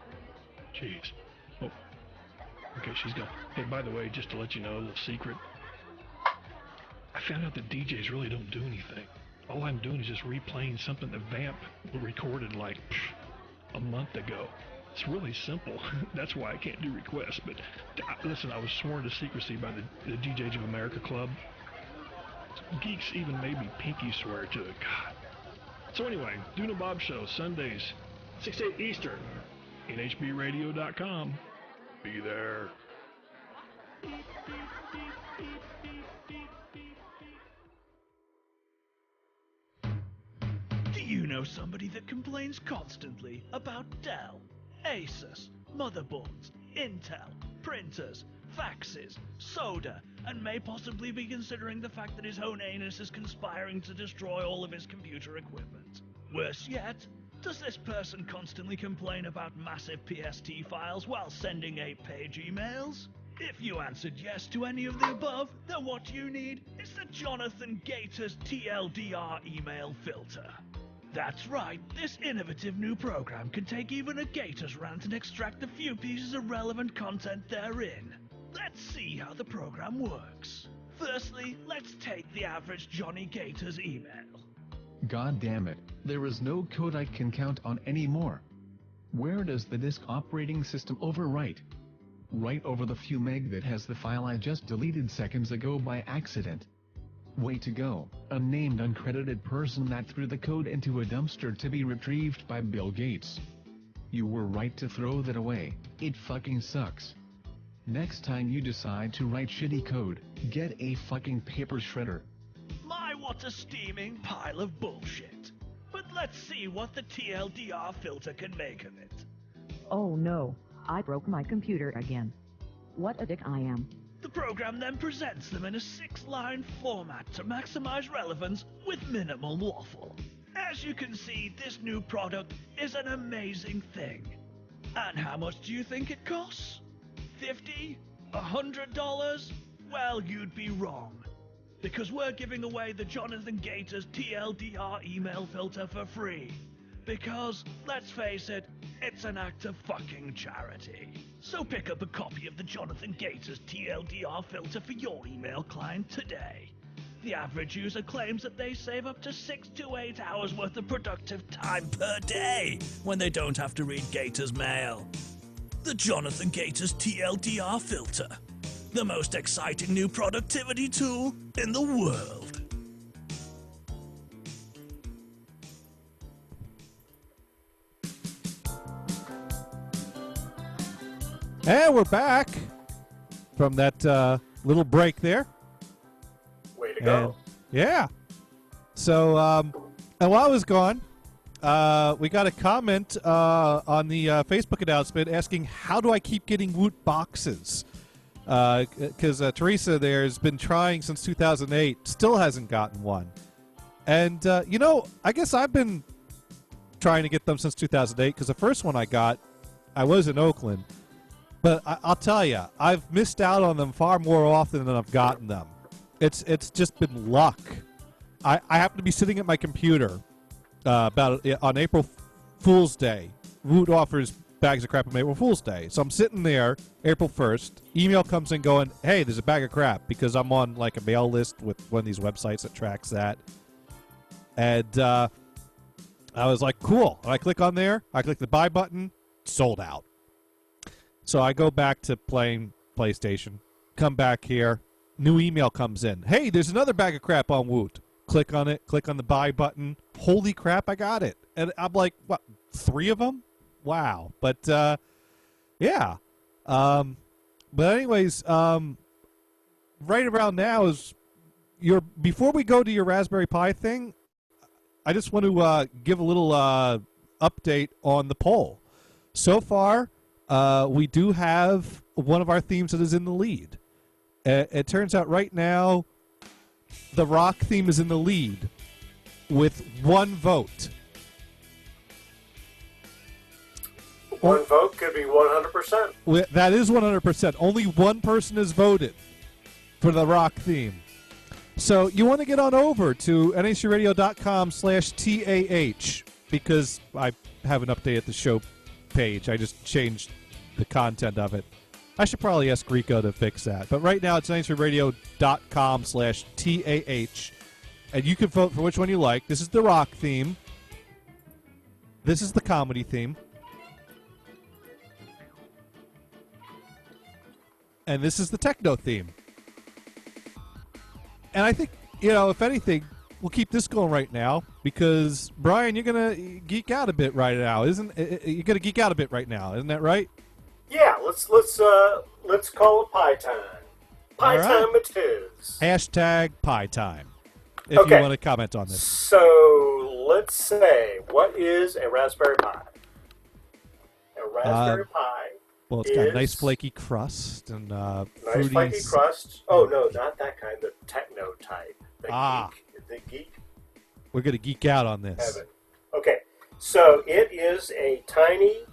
S8: Jeez. Oh. Okay, she's gone. Hey, by the way, just to let you know, a little secret. I found out that DJs really don't do anything. All I'm doing is just replaying something that Vamp recorded like a month ago. It's really simple. That's why I can't do requests. But listen, I was sworn to secrecy by the DJs of America Club. Geeks even made me pinky swear to it. God. So anyway, Dune and Bob Show, Sundays, 6 to 8 Eastern, nhbradio.com. Be there.
S9: Do you know somebody that complains constantly about Dell, Asus, motherboards, Intel, printers, faxes, soda, and may possibly be considering the fact that his own anus is conspiring to destroy all of his computer equipment? Worse yet, does this person constantly complain about massive PST files while sending 8-page emails? If you answered yes to any of the above, then what you need is the Jonathan Gators TLDR email filter. That's right, this innovative new program can take even a Gators rant and extract a few pieces of relevant content therein. Let's see how the program works. Firstly, let's take the average Johnny Gators email.
S10: God damn it, there is no code I can count on anymore. Where does the disk operating system overwrite? Right over the few meg that has the file I just deleted seconds ago by accident. Way to go, unnamed uncredited person that threw the code into a dumpster to be retrieved by Bill Gates. You were right to throw that away, it fucking sucks. Next time you decide to write shitty code, get a fucking paper shredder.
S9: My, what a steaming pile of bullshit. But let's see what the TLDR filter can make of it.
S11: Oh no, I broke my computer again. What a dick I am.
S9: The program then presents them in a 6-line format to maximize relevance with minimal waffle. As you can see, this new product is an amazing thing. And how much do you think it costs? $50? $100? Well, you'd be wrong. Because we're giving away the Jonathan Gators TLDR email filter for free. Because, let's face it, it's an act of fucking charity. So pick up a copy of the Jonathan Gators TLDR filter for your email client today. The average user claims that they save up to 6 to 8 hours worth of productive time per day when they don't have to read Gator's mail. The Jonathan Gators TLDR filter, the most exciting new productivity tool in the world.
S1: And we're back from that little break there.
S5: Way to go.
S1: Yeah. So, and while I was gone, we got a comment on the Facebook announcement asking, how do I keep getting Woot boxes? Because Teresa there has been trying since 2008, still hasn't gotten one. And, I guess I've been trying to get them since 2008, because the first one I got, I was in Oakland. But I'll tell you, I've missed out on them far more often than I've gotten them. It's just been luck. I happen to be sitting at my computer on April Fool's Day. Woot offers bags of crap on April Fool's Day. So I'm sitting there, April 1st. Email comes in going, hey, there's a bag of crap, because I'm on like a mail list with one of these websites that tracks that. And I was like, cool. And I click on there. I click the buy button. Sold out. So I go back to playing PlayStation. Come back here. New email comes in. Hey, there's another bag of crap on Woot. Click on it. Click on the buy button. Holy crap, I got it. And I'm like, what, 3 of them? Wow. But, yeah. But anyways, right around now is before we go to your Raspberry Pi thing, I just want to give a little update on the poll. So far, we do have one of our themes that is in the lead. It turns out right now, the rock theme is in the lead with 1 vote.
S5: One vote could be 100%.
S1: That is 100%. Only one person has voted for the rock theme. So you want to get on over to nhcradio.com/TAH, because I haven't updated the show page. I just changed the content of it. I should probably ask Rico to fix that. But right now it's nhcradio.com/TAH, and you can vote for which one you like. This is the rock theme. This is the comedy theme. And this is the techno theme. And I think, if anything, we'll keep this going right now, because Brian, you're gonna geek out a bit right now, you're gonna geek out a bit right now, isn't that right?
S5: Yeah, let's call it pie time. Pie time it is.
S1: Hashtag pie time. If you want to comment on this.
S5: So let's say, what is a Raspberry Pi? A Raspberry Pi.
S1: Well, it's got a nice flaky crust and
S5: nice
S1: fruity.
S5: Flaky crust. Oh no, not that kind. The techno type. The geek.
S1: We're gonna geek out on this.
S5: Heaven. Okay, so it is a tiny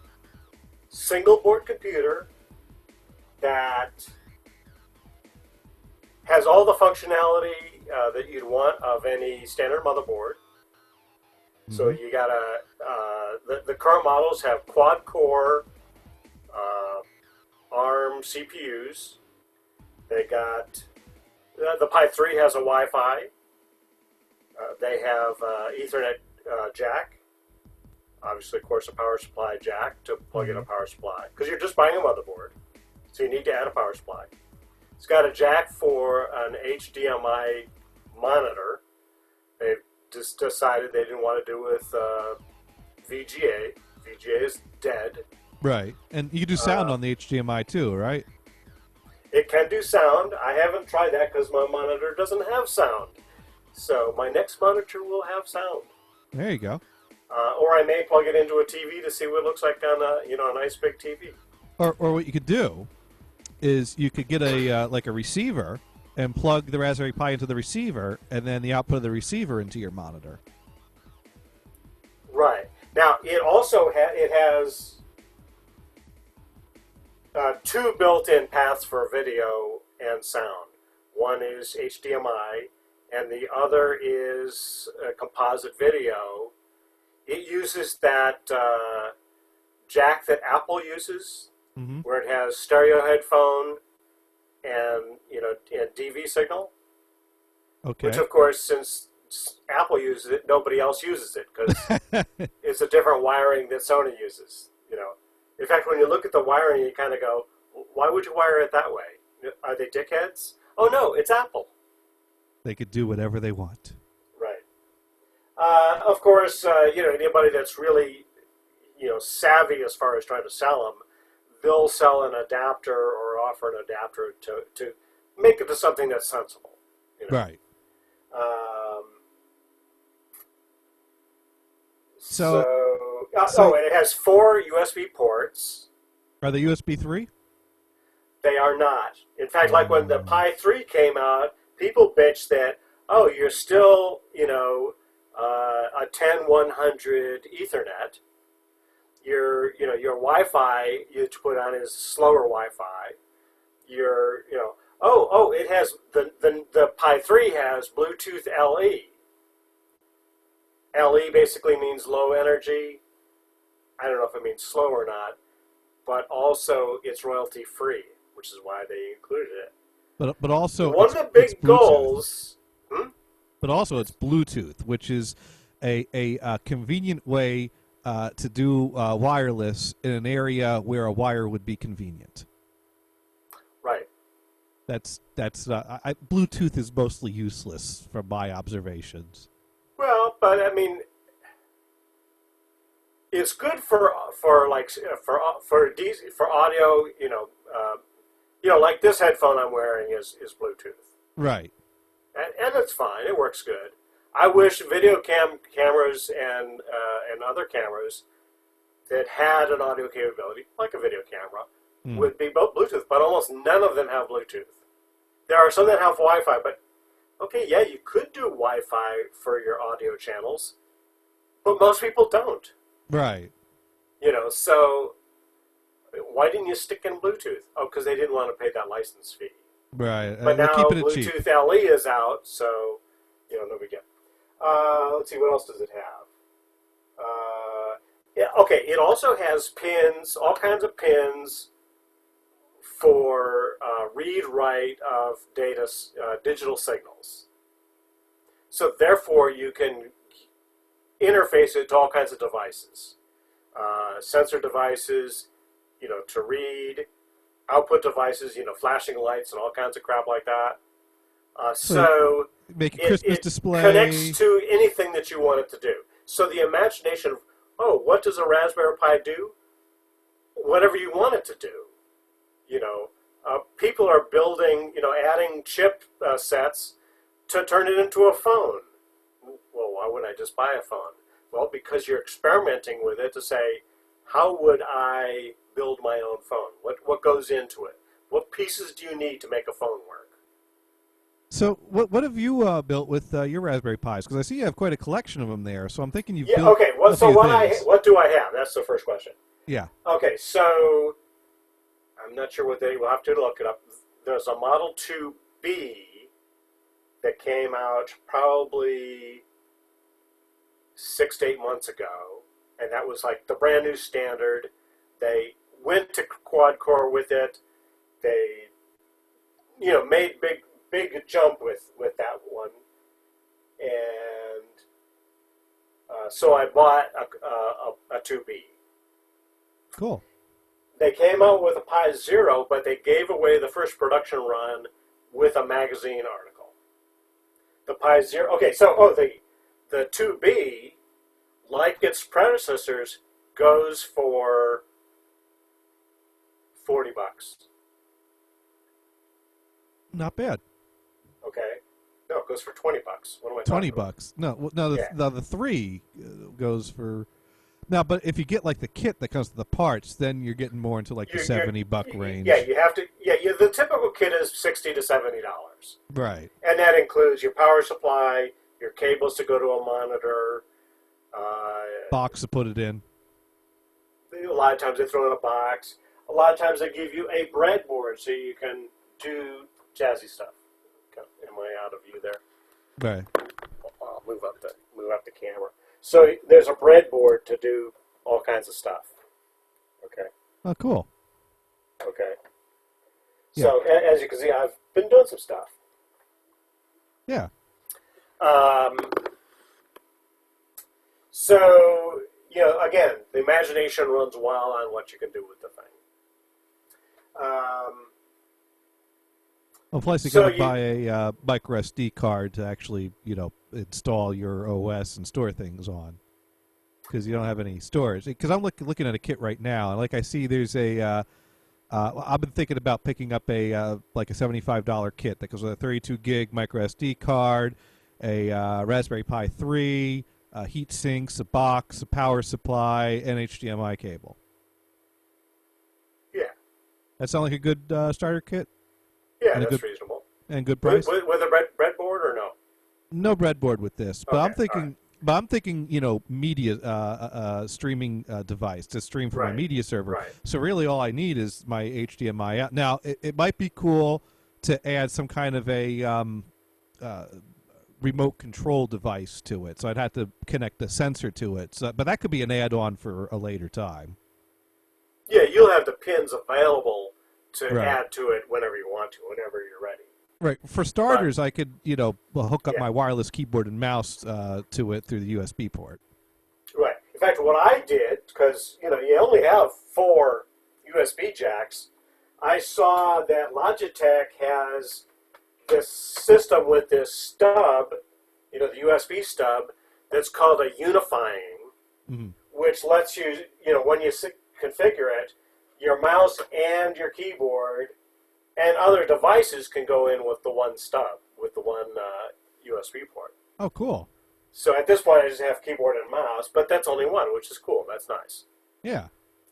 S5: single board computer that has all the functionality that you'd want of any standard motherboard. Mm-hmm. So you got the current models have quad core ARM CPUs. They got the Pi 3 has a Wi-Fi. They have Ethernet jack. Obviously, of course, a power supply jack to plug in a power supply, because you're just buying a motherboard, so you need to add a power supply. It's got a jack for an HDMI monitor. They've just decided they didn't want to do with VGA. VGA is dead.
S1: Right, and you can do sound on the HDMI too, right?
S5: It can do sound. I haven't tried that because my monitor doesn't have sound. So my next monitor will have sound.
S1: There you go.
S5: Or I may plug it into a TV to see what it looks like on a nice big TV.
S1: Or what you could do is you could get a receiver and plug the Raspberry Pi into the receiver, and then the output of the receiver into your monitor.
S5: Right. Now it also has 2 built-in paths for video and sound. One is HDMI, and the other is composite video. It uses that jack that Apple uses, where it has stereo headphone and and DV signal.
S1: Okay.
S5: Which, of course, since Apple uses it, nobody else uses it because it's a different wiring that Sony uses. In fact, when you look at the wiring, you kind of go, "Why would you wire it that way? Are they dickheads?" Oh no, it's Apple.
S1: They could do whatever they want.
S5: Right. Of course, anybody that's really, savvy as far as trying to sell them, they'll sell an adapter or offer an adapter to make it to something that's sensible.
S1: Right.
S5: And it has 4 USB ports.
S1: Are they USB 3?
S5: They are not. In fact, like when the Pi 3 came out, people bitched that, you're still, a 10100 Ethernet. Your Wi-Fi you put on is slower Wi-Fi. It has the Pi 3 has Bluetooth LE. LE basically means low energy. I don't know if it means slow or not, but also it's royalty free, which is why they included it.
S1: But also
S5: one of the big goals.
S1: But also it's Bluetooth, which is a convenient way to do wireless in an area where a wire would be convenient.
S5: Right.
S1: That's Bluetooth is mostly useless from my observations.
S5: Well, but I mean, it's good for audio. Like this headphone I'm wearing is Bluetooth.
S1: Right.
S5: And it's fine. It works good. I wish video cameras and other cameras that had an audio capability, like a video camera, would be both Bluetooth, but almost none of them have Bluetooth. There are some that have Wi-Fi, but okay, yeah, you could do Wi-Fi for your audio channels, but most people don't.
S1: Right.
S5: So why didn't you stick in Bluetooth? Oh, because they didn't want to pay that license fee.
S1: Right.
S5: But now
S1: keeping it
S5: Bluetooth
S1: cheap.
S5: LE is out, so no big deal. Let's see, what else does it have? It also has pins, all kinds of pins for read-write of data, digital signals. So therefore, you can interface it to all kinds of devices, sensor devices, to read, output devices, flashing lights and all kinds of crap like that. So
S1: make a Christmas display.
S5: Connects to anything that you want it to do. So the imagination of, what does a Raspberry Pi do? Whatever you want it to do. People are building, adding chip sets to turn it into a phone. Well, why wouldn't I just buy a phone? Well, because you're experimenting with it to say, how would I build my own phone? What goes into it? What pieces do you need to make a phone work?
S1: So what have you built with your Raspberry Pis? Because I see you have quite a collection of them there. So I'm thinking you've built
S5: okay. Well, so what do I have? That's the first question.
S1: Yeah.
S5: Okay, so I'm not sure what we'll have to look it up. There's a Model 2B that came out probably 6 to 8 months ago, and that was like the brand new standard. They went to quad core with it. They, made big jump with that one, and so I bought a 2B.
S1: Cool.
S5: They came out with a Pi Zero, but they gave away the first production run with a magazine article. The Pi Zero. Okay, so the 2B, like its predecessors, goes for $40.
S1: Not bad.
S5: Okay. No, it goes for $20. What am I
S1: $20.
S5: talking about?
S1: No, the 3 goes for. Now, but if you get like the kit that comes with the parts, then you're getting more into like the $70 range.
S5: Yeah, you have to. Yeah, the typical kit is $60 to $70.
S1: Right.
S5: And that includes your power supply, your cables to go to a monitor.
S1: Box to put it in.
S5: A lot of times they throw in a box. A lot of times they give you a breadboard so you can do jazzy stuff. Am I out of view there?
S1: Right.
S5: I'll move up the camera. So there's a breadboard to do all kinds of stuff. Okay.
S1: Oh, cool.
S5: Okay.
S1: Yeah.
S5: So as you can see, I've been doing some stuff.
S1: Yeah.
S5: Um, so, again, the imagination runs wild on what you can do with the thing.
S1: Well, plus you got to buy a micro SD card to actually, install your OS and store things on, because you don't have any storage. Because I'm looking at a kit right now, and like I see, there's a. I've been thinking about picking up a like a $75 kit that goes with a 32 gig micro SD card, a Raspberry Pi 3, heat sinks, a box, a power supply, and HDMI cable.
S5: Yeah.
S1: That sound like a good starter kit?
S5: Yeah, that's reasonable.
S1: And good price?
S5: With a breadboard or no?
S1: No breadboard with this, but
S5: Okay,
S1: I'm thinking, media streaming device to stream from my media server.
S5: Right.
S1: So really, all I need is my HDMI out. Now, it might be cool to add some kind of a remote control device to it. So I'd have to connect the sensor to it. So, but that could be an add-on for a later time.
S5: Yeah, you'll have the pins available to
S1: Right.
S5: add to it whenever you want to, whenever you're ready.
S1: Right. For starters, I could, hook up my wireless keyboard and mouse to it through the USB port.
S5: Right. In fact, what I did, because, you only have 4 USB jacks, I saw that Logitech has this system with this stub, the USB stub, that's called a unifying, which lets you, when you configure it, your mouse and your keyboard and other devices can go in with the one stub, with the one USB port.
S1: Oh, cool.
S5: So at this point, I just have keyboard and mouse, but that's only one, which is cool. That's nice.
S1: Yeah.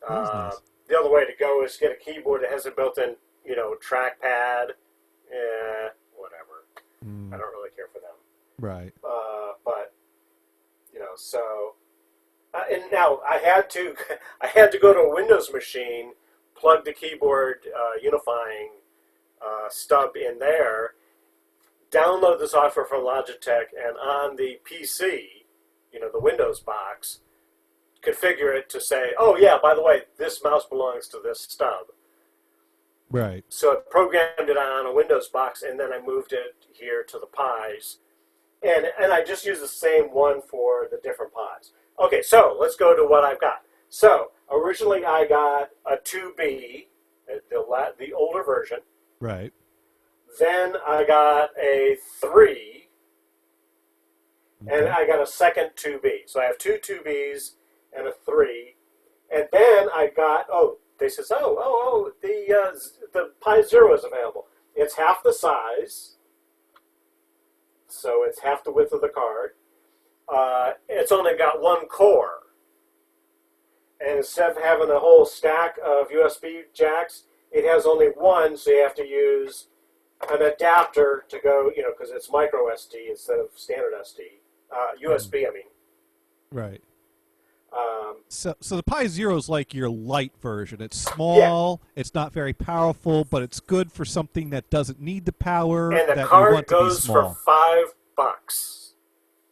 S1: That is nice.
S5: The other way to go is get a keyboard that has a built-in, trackpad. Whatever. I don't really care for them.
S1: Right.
S5: But, so... and now I had to go to a Windows machine, plug the keyboard unifying stub in there, download the software from Logitech, and on the PC, the Windows box, configure it to say, oh yeah, by the way, this mouse belongs to this stub.
S1: Right.
S5: So it programmed it on a Windows box, and then I moved it here to the Pis. And I just use the same one for the different Pis. Okay, so let's go to what I've got. So originally I got a 2B, the older version.
S1: Right.
S5: Then I got a 3, and I got a second 2B. So I have 2 2Bs and a 3. And then I got, they says, the Pi Zero is available. It's half the size, so it's half the width of the card. It's only got 1 core. And instead of having a whole stack of USB jacks, it has only one, so you have to use an adapter to go, because it's micro SD instead of standard SD. USB, I mean.
S1: Right. So the Pi Zero is like your light version. It's small, yeah. It's not very powerful, but it's good for something that doesn't need the power.
S5: And the
S1: that
S5: card
S1: you want
S5: goes
S1: to be small.
S5: for $5.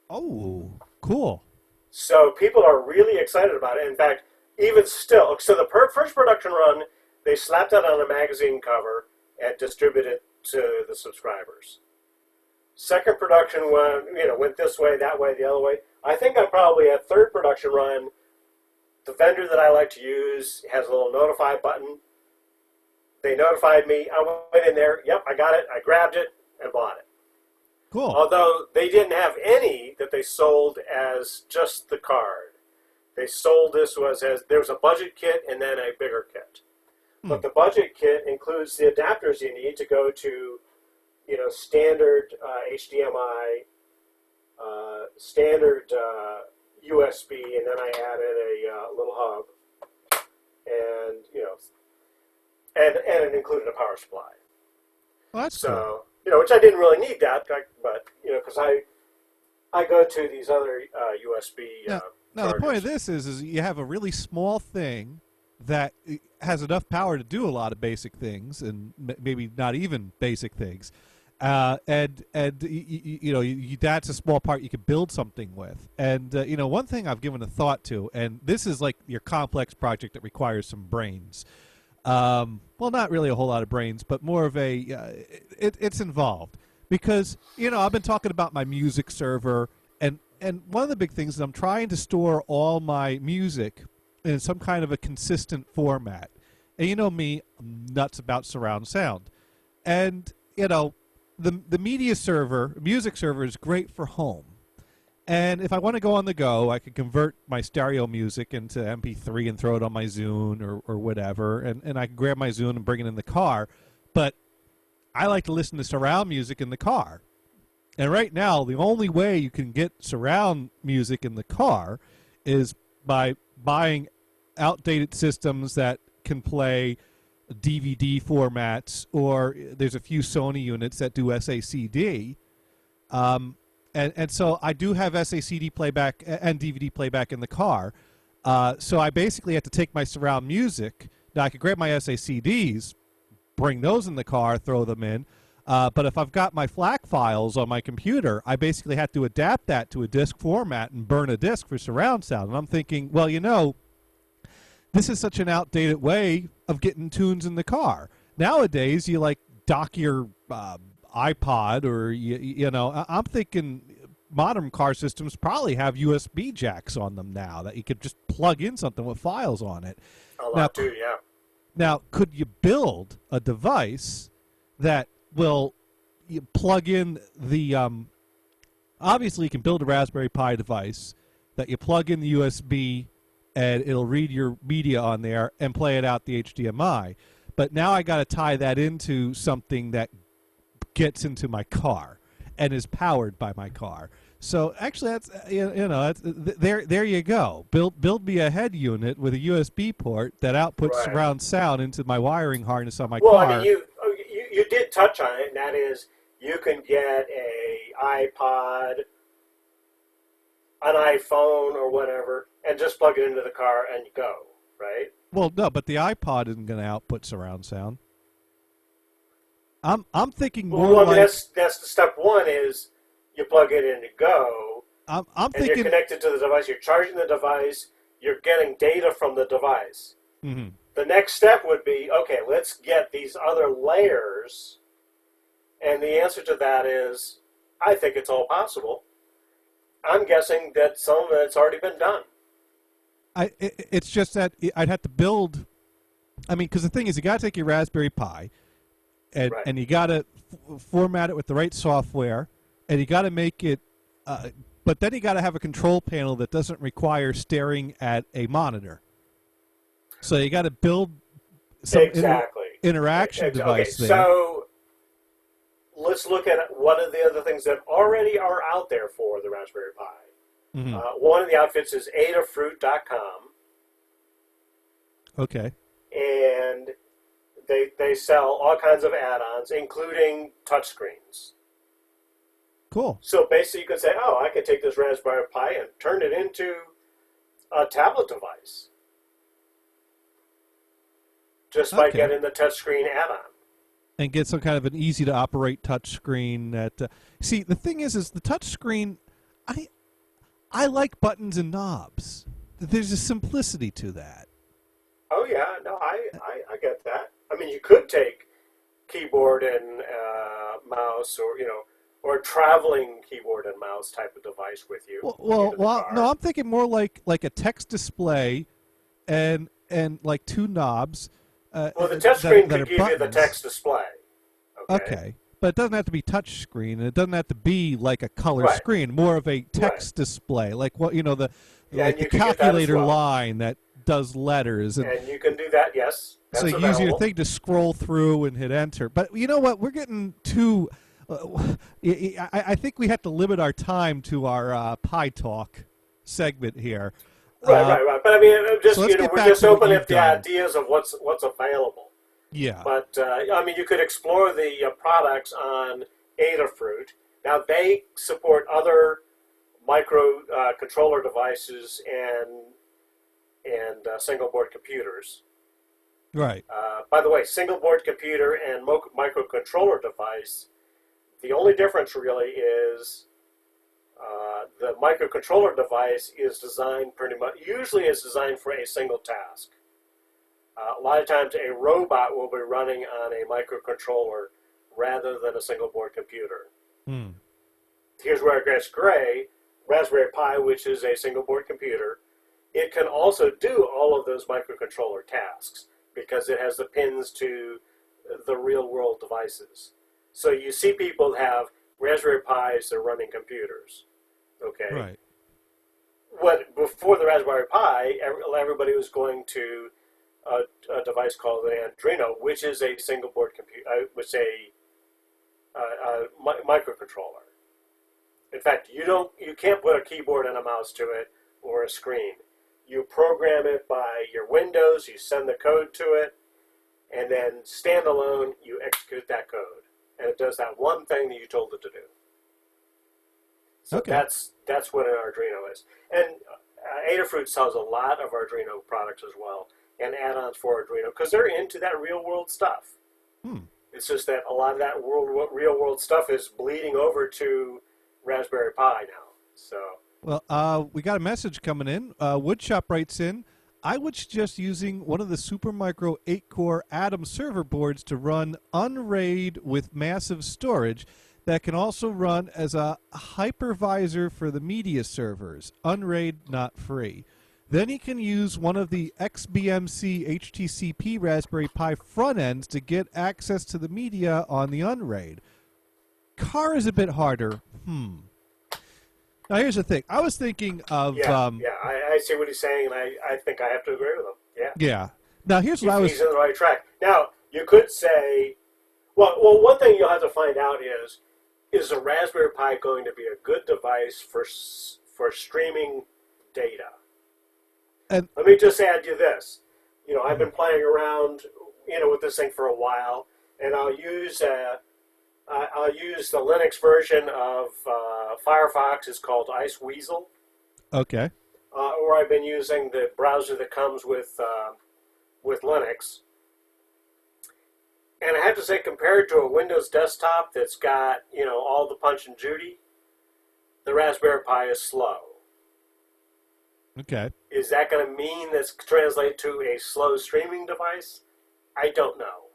S1: Oh, cool.
S5: So people are really excited about it. In fact, even still, so the first production run, they slapped it on a magazine cover and distributed it to the subscribers. Second production run, went this way, that way, the other way. I think I'm probably at third production run. The vendor that I like to use has a little notify button. They notified me. I went in there. Yep, I got it. I grabbed it and bought it.
S1: Cool.
S5: Although they didn't have any that they sold as just the card. They sold this there was a budget kit and then a bigger kit. But the budget kit includes the adapters you need to go to, standard HDMI, standard USB, and then I added a little hub, and and it included a power supply.
S1: Well, that's cool.
S5: Which I didn't really need that, but because I go to these other USB.
S1: Now the point of this is you have a really small thing that has enough power to do a lot of basic things, and maybe not even basic things. And that's a small part you can build something with. And one thing I've given a thought to, and this is like your complex project that requires some brains. Well, not really a whole lot of brains, but more of it's involved. because I've been talking about my music server, and one of the big things is I'm trying to store all my music in some kind of a consistent format. And you know me, I'm nuts about surround sound, and the music server is great for home. And if I want to go on the go, I could convert my stereo music into MP3 and throw it on my Zune or whatever, and I can grab my Zune and bring it in the car. But I like to listen to surround music in the car. And right now, the only way you can get surround music in the car is by buying outdated systems that can play DVD formats, or there's a few Sony units that do SACD. And so I do have SACD playback and DVD playback in the car. So I basically have to take my surround music. Now I could grab my SACDs, bring those in the car, throw them in. But if I've got my FLAC files on my computer, I basically have to adapt that to a disk format and burn a disk for surround sound. And I'm thinking, well, this is such an outdated way of getting tunes in the car. Nowadays, you dock your iPod, or I'm thinking modern car systems probably have USB jacks on them now that you could just plug in something with files on it.
S5: A lot too, yeah.
S1: Now, could you build a device that will plug in the obviously you can build a Raspberry Pi device that you plug in the USB and it'll read your media on there and play it out the HDMI. But now I got to tie that into something that gets into my car and is powered by my car. So actually, that's that's, there you go. Build me a head unit with a USB port that outputs surround sound into my wiring harness on my car.
S5: Well, I mean, you did touch on it, and that is you can get a iPod, an iPhone, or whatever, and just plug it into the car and go, right?
S1: Well, no, but the iPod isn't going to output surround sound. I'm thinking more
S5: well, I mean,
S1: like
S5: that's the step one is you plug it in to go.
S1: I'm
S5: and
S1: thinking
S5: you're connected to the device. You're charging the device. You're getting data from the device.
S1: Mm-hmm.
S5: The next step would be, okay, let's get these other layers. And the answer to that is, I think it's all possible. I'm guessing that some of it's already been done.
S1: It's just that I'd have to build. I mean, because the thing is, you got to take your Raspberry Pi, and you got to format it with the right software, and you got to make it. But then you got to have a control panel that doesn't require staring at a monitor. So you got to build some interaction device there.
S5: So let's look at one of the other things that already are out there for the Raspberry Pi.
S1: Mm-hmm.
S5: One of the outfits is adafruit.com.
S1: Okay.
S5: And they sell all kinds of add-ons, including touchscreens.
S1: Cool.
S5: So basically you can say, oh, I can take this Raspberry Pi and turn it into a tablet device. Just by getting the touchscreen add-on.
S1: And get some kind of an easy-to-operate touchscreen. See, the thing is the touchscreen, I like buttons and knobs. There's a simplicity to that.
S5: Oh, yeah. No, I get that. I mean, you could take keyboard and mouse or a traveling keyboard and mouse type of device with you.
S1: Well, no, I'm thinking more like a text display and like two knobs.
S5: Well, the touchscreen could give you the text display.
S1: Okay. But it doesn't have to be touch screen, and it doesn't have to be like a color screen. More of a text display, like the calculator line that does letters.
S5: And you can do that, yes.
S1: So you use your thing to scroll through and hit enter. But you know what? We're getting too. I think we have to limit our time to our Pi Talk segment here.
S5: Right. But I mean, we're just opening up the ideas of what's available.
S1: Yeah.
S5: But I mean, you could explore the products on Adafruit. Now they support other micro controller devices and single board computers.
S1: Right.
S5: By the way, single board computer and microcontroller device, the only difference really is the microcontroller device is designed usually it's designed for a single task. A lot of times a robot will be running on a microcontroller rather than a single board computer. Here's where it gets gray. Raspberry Pi, which is a single board computer, it can also do all of those microcontroller tasks because it has the pins to the real world devices. So you see people have Raspberry Pis that are running computers. Okay.
S1: Right.
S5: Before the Raspberry Pi, everybody was going to a device called an Arduino, which is a single board computer, which is a microcontroller. In fact, you can't put a keyboard and a mouse to it or a screen. You program it by your Windows, you send the code to it, and then standalone, you execute that code. And it does that one thing that you told it to do. So
S1: okay.
S5: that's what an Arduino is. And Adafruit sells a lot of Arduino products as well, and add-ons for Arduino, because they're into that real-world stuff. It's just that a lot of that real-world stuff is bleeding over to Raspberry Pi now. So.
S1: Well, we got a message coming in. Woodshop writes in, I would suggest using one of the Supermicro 8-core Atom server boards to run Unraid with massive storage that can also run as a hypervisor for the media servers. Unraid not free. Then you can use one of the XBMC HTCP Raspberry Pi front ends to get access to the media on the Unraid. Car is a bit harder. Now, here's the thing. I was thinking of...
S5: I see what he's saying, and I think I have to agree with him. Yeah.
S1: Yeah. Now, here's what I was...
S5: He's on the right track. Now, you could say... Well, one thing you'll have to find out is a Raspberry Pi going to be a good device for streaming data?
S1: And
S5: let me just add you this. I've been playing around, with this thing for a while, and I'll use the Linux version of Firefox. It's called Iceweasel.
S1: Okay.
S5: Or I've been using the browser that comes with Linux. And I have to say, compared to a Windows desktop that's got, all the Punch and Judy, the Raspberry Pi is slow.
S1: Okay.
S5: Is that going to mean this translate to a slow streaming device? I don't know.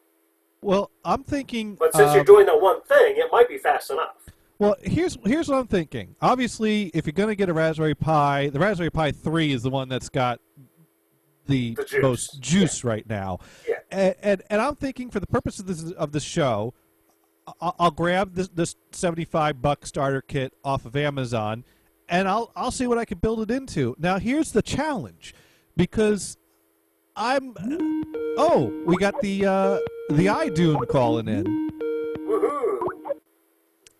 S1: Well, I'm thinking...
S5: But since you're doing the one thing, it might be fast enough.
S1: Well, here's what I'm thinking. Obviously, if you're going to get a Raspberry Pi, the Raspberry Pi 3 is the one that's got the
S5: juice.
S1: most juice right now.
S5: Yeah.
S1: And I'm thinking, for the purpose of this show, I'll grab this $75 starter kit off of Amazon, and I'll see what I can build it into. Now, here's the challenge, because we got the iDune calling in.
S5: Woohoo!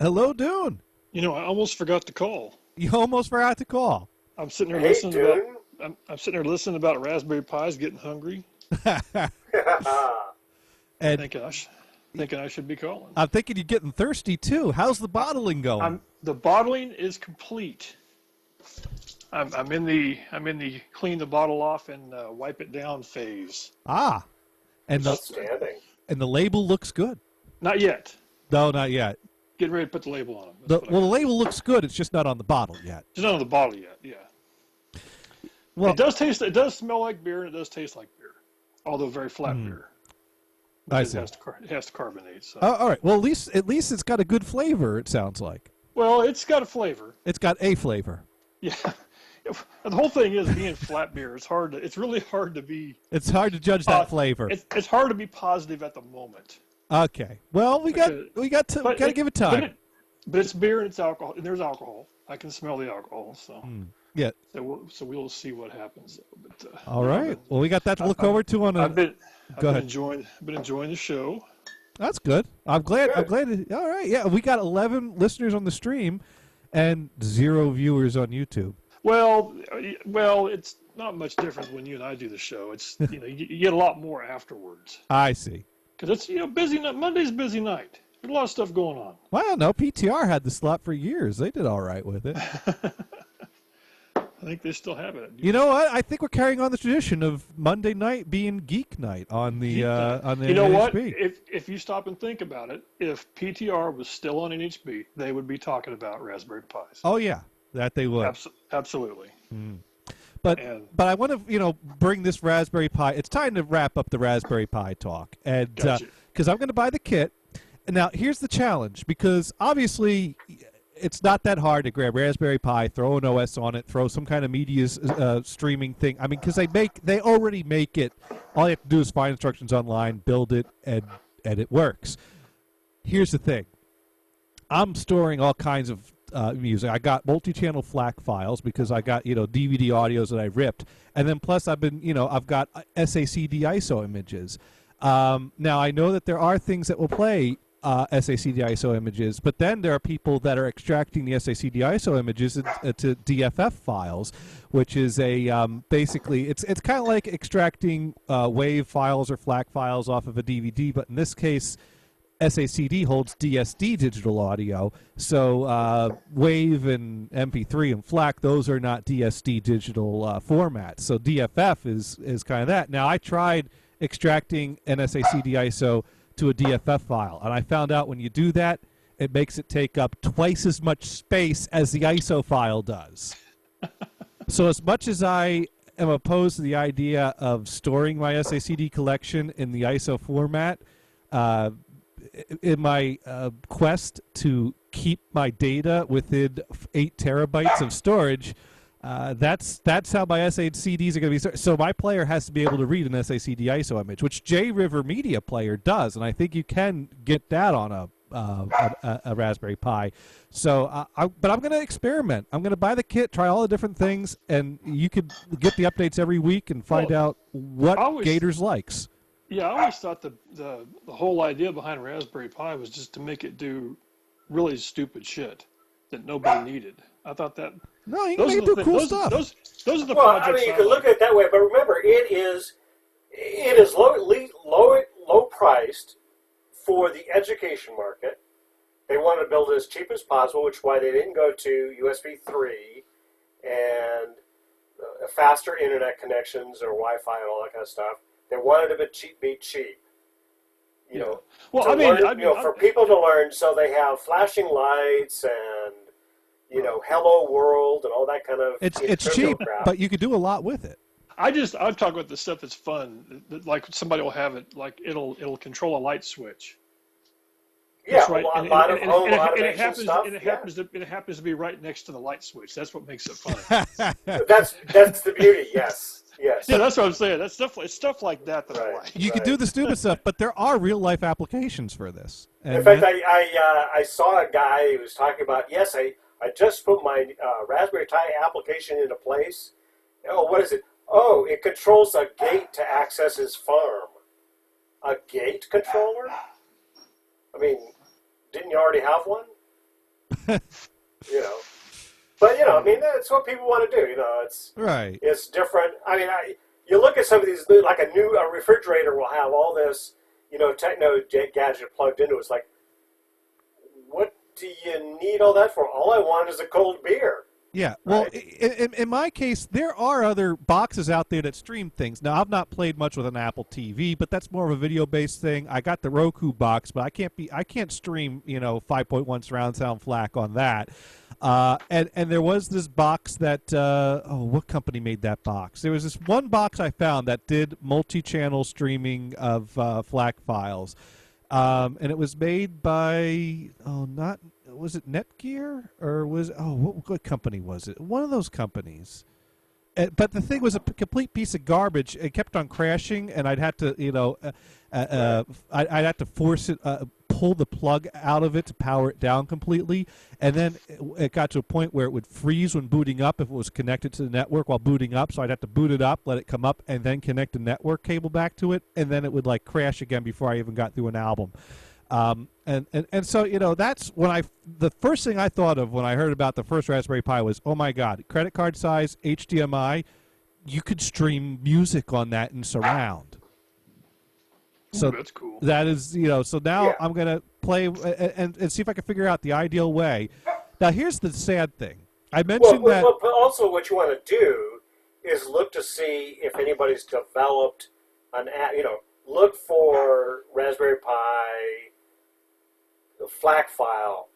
S1: Hello, Dune.
S8: I almost forgot to call.
S1: You almost forgot to call.
S8: I'm sitting there I'm sitting there listening about Raspberry Pis, getting hungry.
S1: And
S8: thinking I should be calling.
S1: I'm thinking you're getting thirsty too. How's the bottling going?
S8: The bottling is complete. I'm in the clean the bottle off and wipe it down phase.
S1: And
S5: outstanding.
S1: And the label looks good.
S8: Not yet.
S1: No, not yet.
S8: Getting ready to put the label on them.
S1: The label looks good. It's just not on the bottle yet.
S8: It's not on the bottle yet. Yeah.
S1: Well,
S8: it does smell like beer, and it does taste like beer, although very flat beer.
S1: I see.
S8: It has to carbonate. So.
S1: All right. Well, at least it's got a good flavor. It sounds like.
S8: Well, it's got a flavor.
S1: It's got a flavor.
S8: Yeah. The whole thing is being flat beer. It's really hard to be.
S1: It's hard to judge that flavor.
S8: It's hard to be positive at the moment.
S1: Okay. Well, we got to give it time.
S8: But it's beer and it's alcohol, and there's alcohol. I can smell the alcohol. So.
S1: Yeah.
S8: So we'll see what happens. But,
S1: all right. Well, we got that to look forward to on a.
S8: I've been
S1: ahead.
S8: enjoying the show.
S1: That's good. I'm glad. All right. Yeah, we got 11 listeners on the stream, and 0 viewers on YouTube.
S8: Well, it's not much different when you and I do the show. It's you get a lot more afterwards.
S1: I see.
S8: Because it's busy. Monday's a busy night. There's a lot of stuff going on.
S1: Well, no, PTR had the slot for years. They did all right with it.
S8: I think they still have it.
S1: You know what? I think we're carrying on the tradition of Monday night being Geek Night on the on the.
S8: You know what?
S1: NHB.
S8: If you stop and think about it, if PTR was still on NHB, they would be talking about Raspberry Pis.
S1: Oh yeah, that they would.
S8: Absolutely.
S1: But I want to bring this Raspberry Pi. It's time to wrap up the Raspberry Pi talk, and because I'm going to buy the kit, Now, here's the challenge, because obviously it's not that hard to grab Raspberry Pi, throw an OS on it, throw some kind of media streaming thing. I mean, because they already make it. All you have to do is find instructions online, build it, and it works. Here's the thing. I'm storing all kinds of music. I got multi-channel FLAC files because I got DVD audios that I ripped, and then plus I've got SACD ISO images. Now I know that there are things that will play SACD ISO images, but then there are people that are extracting the SACD ISO images to DFF files, which is a basically it's kind of like extracting WAV files or FLAC files off of a DVD, but in this case, SACD holds DSD digital audio, so WAV and MP3 and FLAC, those are not DSD digital formats. So DFF is kind of that. Now, I tried extracting an SACD ISO to a DFF file, and I found out when you do that, it makes it take up twice as much space as the ISO file does. So as much as I am opposed to the idea of storing my SACD collection in the ISO format, in my quest to keep my data within 8 terabytes of storage, that's how my SACDs are going to be stored. So my player has to be able to read an SACD ISO image, which JRiver Media Player does, and I think you can get that on a Raspberry Pi. So, but I'm going to experiment. I'm going to buy the kit, try all the different things, and you could get the updates every week and find out what Gators likes.
S8: Yeah, I always thought the whole idea behind Raspberry Pi was just to make it do really stupid shit that nobody needed. I thought that.
S1: No, you can make it do cool stuff.
S8: Those are the
S5: Well,
S8: projects.
S5: I mean, you can look at it that way, but remember, it is low priced for the education market. They wanted to build it as cheap as possible, which is why they didn't go to USB 3 and faster internet connections or Wi-Fi and all that kind of stuff. They wanted it to be cheap. You know,
S8: well,
S5: for people to learn, so they have flashing lights and Hello World and all that kind of.
S1: It's cheap, crap. But you could do a lot with it.
S8: I'm talking about the stuff that's fun. Like somebody will have it, like it'll control a light switch.
S5: Yeah,
S8: that's right.
S5: A lot of home automation stuff.
S8: It happens to be right next to the light switch. That's what makes it fun.
S5: that's the beauty. Yes. Yes.
S8: Yeah, that's what I'm saying. It's stuff like that I like.
S1: You can do the stupid stuff, but there are real life applications for this.
S5: In fact, I saw a guy who was talking about, yes, I just put my Raspberry Pi application into place. Oh, what is it? Oh, it controls a gate to access his farm. A gate controller? I mean, didn't you already have one? But I mean, that's what people want to do. It's
S1: right.
S5: It's different. I mean, you look at some of these, like a refrigerator will have all this, techno gadget plugged into it. It's like, what do you need all that for? All I want is a cold beer.
S1: Yeah, well, right? in my case, there are other boxes out there that stream things. Now, I've not played much with an Apple TV, but that's more of a video-based thing. I got the Roku box, but I can't stream 5.1 surround sound FLAC on that. And there was this box that what company made that box? There was this one box I found that did multi-channel streaming of FLAC files. And it was made by was it Netgear or what company was it? One of those companies. But the thing was a complete piece of garbage. It kept on crashing, and I'd have to I'd have to force it, pull the plug out of it to power it down completely, and then it got to a point where it would freeze when booting up if it was connected to the network while booting up. So I'd have to boot it up, let it come up, and then connect the network cable back to it, and then it would crash again before I even got through an album. And so that's when the first thing I thought of when I heard about the first Raspberry Pi was, oh my God, credit card size HDMI, you could stream music on that in surround. So
S8: that's cool.
S1: That is, so now I'm going to play and see if I can figure out the ideal way. Now, here's the sad thing. I mentioned that.
S5: But also what you want to do is look to see if anybody's developed an app, look for Raspberry Pi FLAC file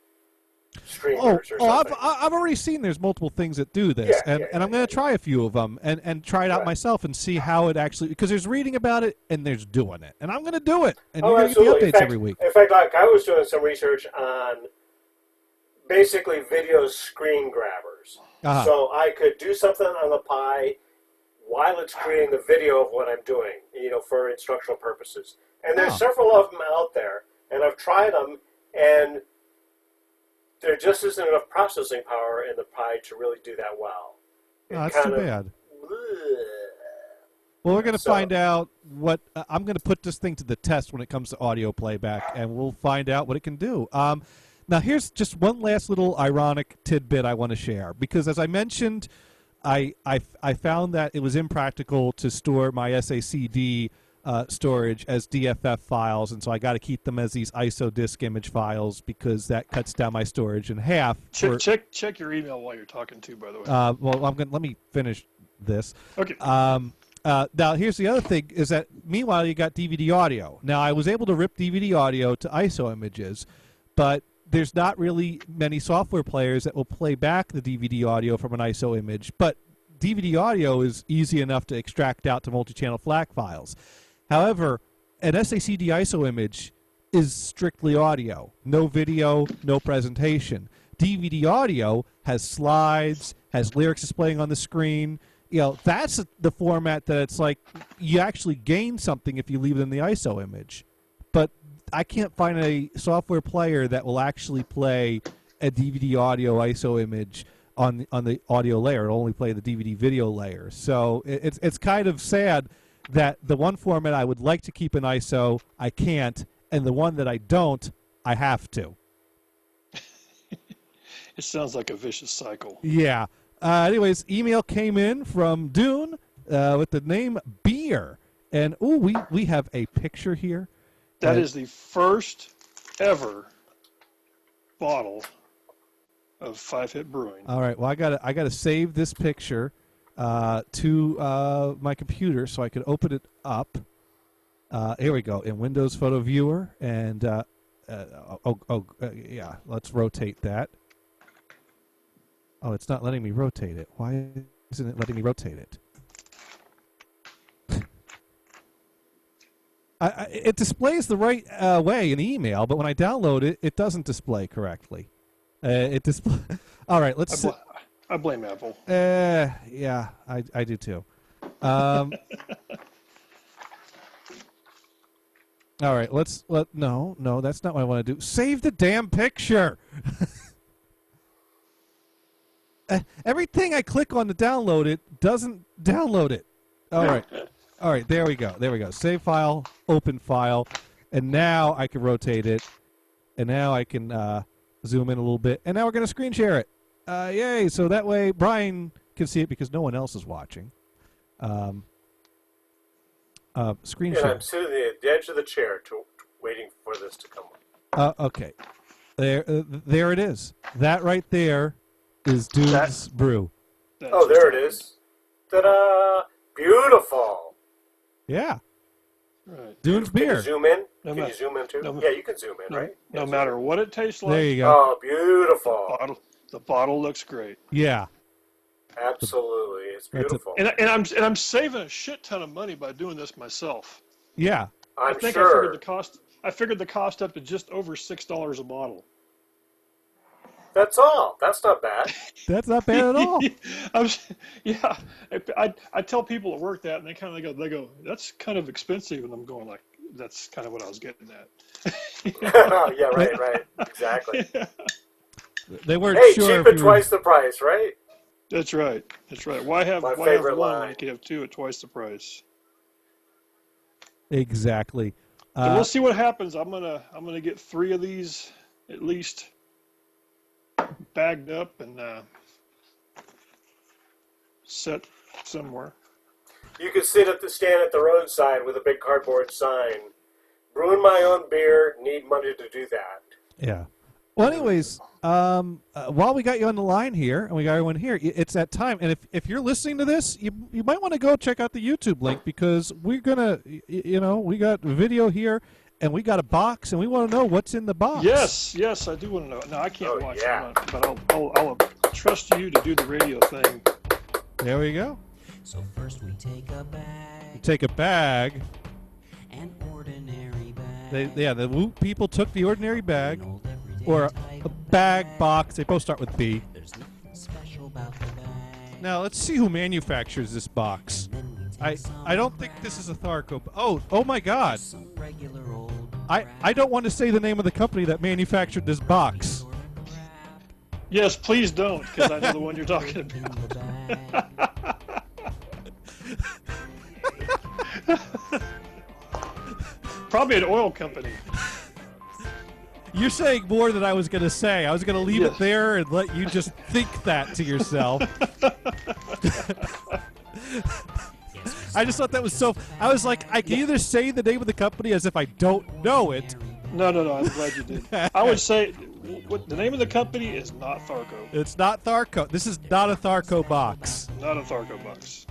S5: streamers or something.
S1: I've already seen there's multiple things that do this, and I'm going to try a few of them and try it out myself and see how it actually, because there's reading about it and there's doing it, and I'm going to do it, and you're going to get the updates every week.
S5: In fact, like I was doing some research on basically video screen grabbers, so I could do something on the Pi while it's creating the video of what I'm doing, for instructional purposes. And there's several of them out there, and I've tried them, and there just isn't enough processing power in the Pi to really do that well.
S1: That's too bad. Well, we're going to find out what I'm going to put this thing to the test when it comes to audio playback, and we'll find out what it can do. Now, here's just one last little ironic tidbit I want to share, because as I mentioned, I found that it was impractical to store my SACD storage as DFF files, and so I got to keep them as these ISO disk image files because that cuts down my storage in half.
S8: Check your email while you're talking too, by the way.
S1: Well, let me finish this.
S8: Okay.
S1: Now, here's the other thing: is that meanwhile you got DVD audio. Now, I was able to rip DVD audio to ISO images, but there's not really many software players that will play back the DVD audio from an ISO image. But DVD audio is easy enough to extract out to multi-channel FLAC files. However, an SACD ISO image is strictly audio. No video, no presentation. DVD audio has slides, has lyrics displaying on the screen. That's the format that it's like you actually gain something if you leave it in the ISO image. But I can't find a software player that will actually play a DVD audio ISO image on the audio layer. It'll only play the DVD video layer. So it's kind of sad that the one format I would like to keep in ISO, I can't, and the one that I don't, I have to.
S8: It sounds like a vicious cycle.
S1: Yeah. Anyways, email came in from Dune with the name Beer. And, we have a picture here.
S8: That is the first ever bottle of 5-Hit Brewing.
S1: All right. Well, I gotta save this picture to my computer so I can open it up. Here we go in Windows Photo Viewer, and yeah. Let's rotate that. Oh, it's not letting me rotate it. Why isn't it letting me rotate it? It displays the right way in email, but when I download it, it doesn't display correctly. All right, let's.
S8: I blame Apple.
S1: Yeah, I do too. All right, no, that's not what I want to do. Save the damn picture. Everything I click on to download it doesn't download it. All right, there we go. Save file, open file, and now I can rotate it, and now I can zoom in a little bit, and now we're going to screen share it. Yay! So that way Brian can see it because no one else is watching. Screen share.
S5: I'm sitting at the edge of the chair waiting for this to come up.
S1: Okay. There it is. That right there is Dude's Brew.
S5: Oh, there it is. Ta-da! Beautiful.
S1: Yeah.
S8: Right.
S1: Dude's beer.
S5: Can you zoom in? Can you zoom in too? Yeah, you can zoom in, right?
S8: No matter what it tastes like.
S1: There you go.
S5: Oh, beautiful.
S8: The bottle looks great.
S1: Yeah.
S5: Absolutely, it's beautiful.
S8: And I'm saving a shit ton of money by doing this myself.
S1: Yeah.
S5: I
S8: figured the cost up to just over $6 a bottle.
S5: That's all. That's not bad.
S1: That's not bad at all.
S8: I tell people at work that, and they go, that's kind of expensive, and I'm going like, that's kind of what I was getting at.
S5: Yeah, right, exactly.
S1: Yeah. They weren't sure.
S5: Cheap at twice the price, right?
S8: That's right. Why have one when you can have two at twice the price?
S1: Exactly.
S8: So we'll see what happens. I'm gonna get 3 of these at least bagged up and set somewhere.
S5: You could stand at the roadside with a big cardboard sign. Brewing my own beer, need money to do that.
S1: Yeah. Well, anyways, while we got you on the line here, and we got everyone here, it's that time. And if you're listening to this, you might want to go check out the YouTube link because we're gonna, we got video here, and we got a box, and we want to know what's in the box.
S8: Yes, I do want to know. No, I can't watch
S5: yeah.
S8: it, but I'll trust you to do the radio thing.
S1: There we go.
S12: So first we take a bag.
S1: We take a bag.
S12: An ordinary bag.
S1: The Woot people took the ordinary bag, or a bag box. They both start with B.
S12: There's nothing special about the bag.
S1: Now let's see who manufactures this box. I don't think this is a Tharco. Oh my God!
S12: Some regular old
S1: I don't want to say the name of the company that manufactured this box.
S8: Yes, please don't, because I know the one you're talking about. Probably an oil company.
S1: You're saying more than I was going to say. I was going to leave it there and let you just think that to yourself. I just thought that was so... I was like, I can either say the name of the company as if I don't know it.
S8: No, I'm glad you did. I would say the name of the company is not Tharco.
S1: It's not Tharco. This is not a Tharco box.
S8: Not a Tharco box.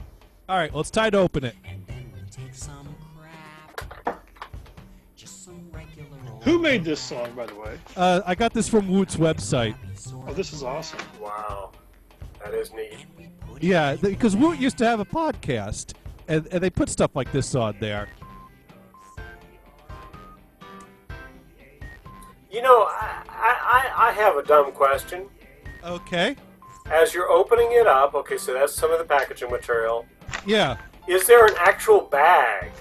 S1: All right, let's try to open it.
S8: Who made this song, by the way?
S1: I got this from Woot's website.
S8: Oh, this is awesome.
S5: Wow. That is neat.
S1: Yeah, because Woot used to have a podcast, and they put stuff like this on there.
S5: You know, I have a dumb question.
S1: Okay.
S5: As you're opening it up, okay, so that's some of the packaging material.
S1: Yeah.
S5: Is there an actual bag?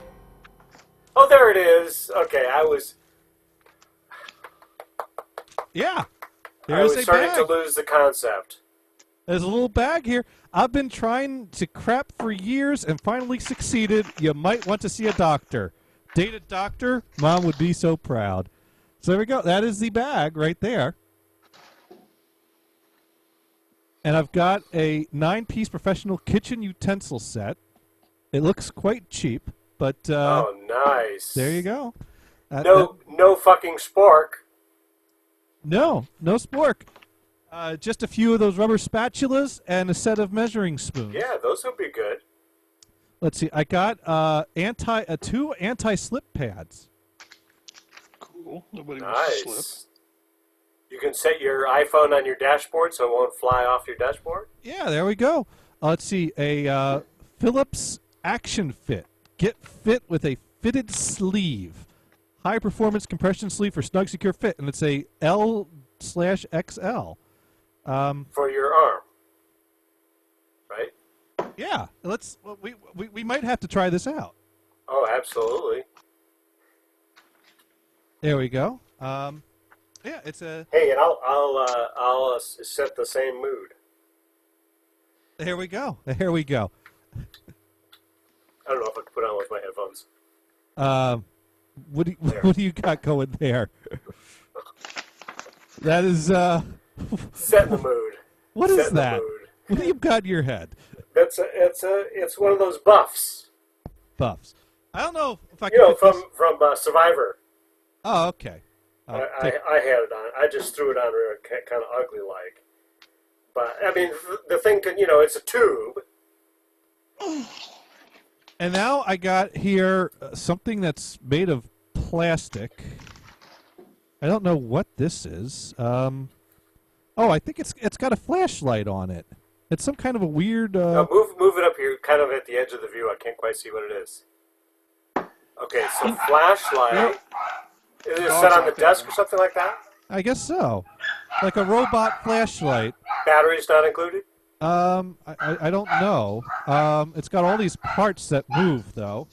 S5: Oh, there it is. Okay, I was starting to lose the concept.
S1: There's a little bag here. I've been trying to crap for years and finally succeeded. You might want to see a doctor. Dated doctor, Mom would be so proud. So there we go. That is the bag right there. And I've got a 9-piece professional kitchen utensil set. It looks quite cheap, but
S5: oh, nice.
S1: There you go.
S5: No fucking spork.
S1: No spork. Just a few of those rubber spatulas and a set of measuring spoons.
S5: Yeah, those would be good.
S1: Let's see. I got two anti-slip pads.
S8: Cool. Nobody wants to slip.
S5: You can set your iPhone on your dashboard so it won't fly off your dashboard.
S1: Yeah, there we go. Let's see. A Phillips Action Fit. Get fit with a fitted sleeve. High performance compression sleeve for snug, secure fit, and it's a L/XL.
S5: For your arm, right?
S1: Yeah. We might have to try this out.
S5: Oh, absolutely.
S1: There we go. Yeah, it's a.
S5: Hey, and I'll set the same mood.
S1: There we go. There we go.
S5: I don't know if I can put on with my headphones.
S1: What do you got going there? That is
S5: set the mood.
S1: What is that? What do you got in your head?
S5: It's one of those buffs.
S1: Buffs. I don't know if I can.
S5: From Survivor.
S1: Oh, okay.
S5: I had it on. I just threw it on kind of ugly like. But I mean, the thing can, it's a tube.
S1: And now I got here something that's made of plastic. I don't know what this is. Oh, I think it's got a flashlight on it. It's some kind of a weird.
S5: No, move it up here, kind of at the edge of the view. I can't quite see what it is. Okay, so flashlight. Is it set on the desk or something like that?
S1: I guess so. Like a robot flashlight.
S5: Batteries not included?
S1: I don't know. It's got all these parts that move, though.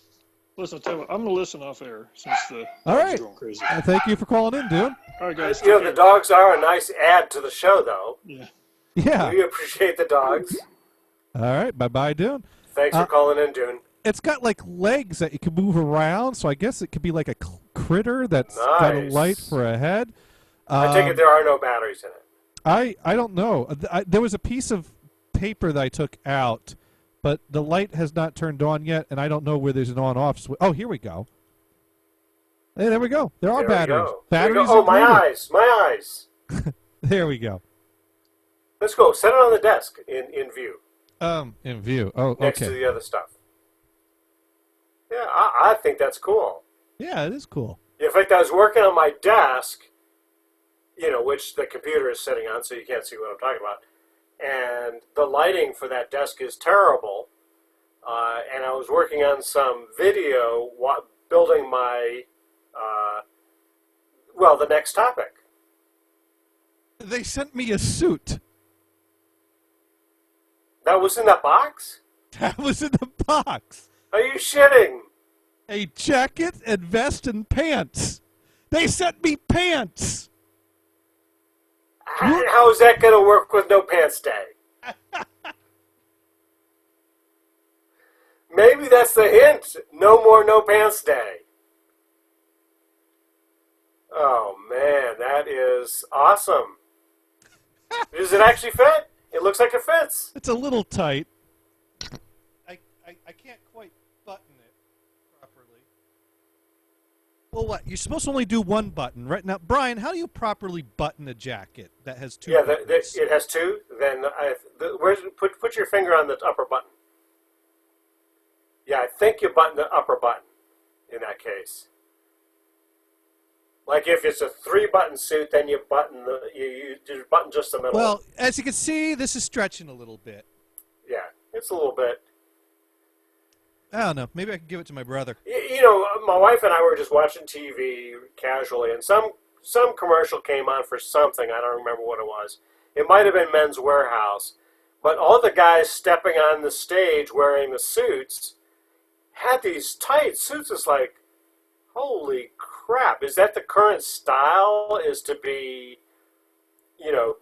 S8: Listen, I'll tell you what, I'm going to listen off air since the
S1: all
S8: dogs
S1: right.
S8: are going crazy.
S1: Thank you for calling in, dude.
S8: All right, guys.
S5: The dogs are a nice add to the show, though.
S8: Yeah.
S1: Yeah.
S5: We appreciate the dogs.
S1: All right. Bye-bye, Dune.
S5: Thanks for calling in, Dune.
S1: It's got, like, legs that you can move around, so I guess it could be like a critter that's got a light for a head.
S5: I take it there are no batteries in it.
S1: I don't know. There was a piece of paper that I took out, but the light has not turned on yet, and I don't know where there's an on-off switch. Oh, here we go. Hey, there we go. There are batteries. Batteries.
S5: Oh, my eyes. My eyes.
S1: There we go.
S5: Let's go. Set it on the desk in view.
S1: In view. Oh, okay.
S5: Next to the other stuff. Yeah, I think that's cool.
S1: Yeah, it is cool.
S5: In fact, I was working on my desk, which the computer is sitting on, so you can't see what I'm talking about. And the lighting for that desk is terrible. And I was working on some video building my, the next topic.
S1: They sent me a suit.
S5: That was in that box?
S1: That was in the box.
S5: Are you shitting?
S1: A jacket and vest and pants. They sent me pants.
S5: How is that going to work with No Pants Day? Maybe that's the hint. No more No Pants Day. Oh, man, that is awesome. Does it actually fit? It looks like it fits.
S1: It's a little tight. I can't quite button it properly. Well, what? You're supposed to only do one button, right? Now, Brian, how do you properly button a jacket that has two buttons?
S5: It has two. Then put your finger on the upper button. Yeah, I think you button the upper button in that case. Like if it's a 3-button suit, then you button you button just the middle.
S1: Well, as you can see, this is stretching a little bit.
S5: Yeah, it's a little bit.
S1: I don't know. Maybe I can give it to my brother.
S5: My wife and I were just watching TV casually, and some commercial came on for something. I don't remember what it was. It might have been Men's Warehouse, but all the guys stepping on the stage wearing the suits had these tight suits. It's like, holy crap! Is that the current style? Is to be,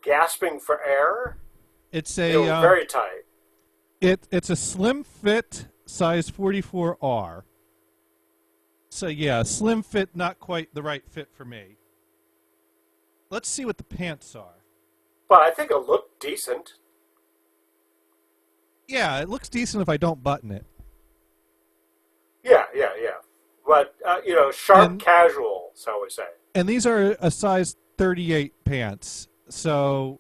S5: gasping for air?
S1: It's a
S5: very tight.
S1: It's a slim fit, size 44R. So yeah, slim fit, not quite the right fit for me. Let's see what the pants are.
S5: But I think it'll look decent.
S1: Yeah, it looks decent if I don't button it.
S5: Yeah. But, sharp casual, so we say.
S1: And these are a size 38 pants, so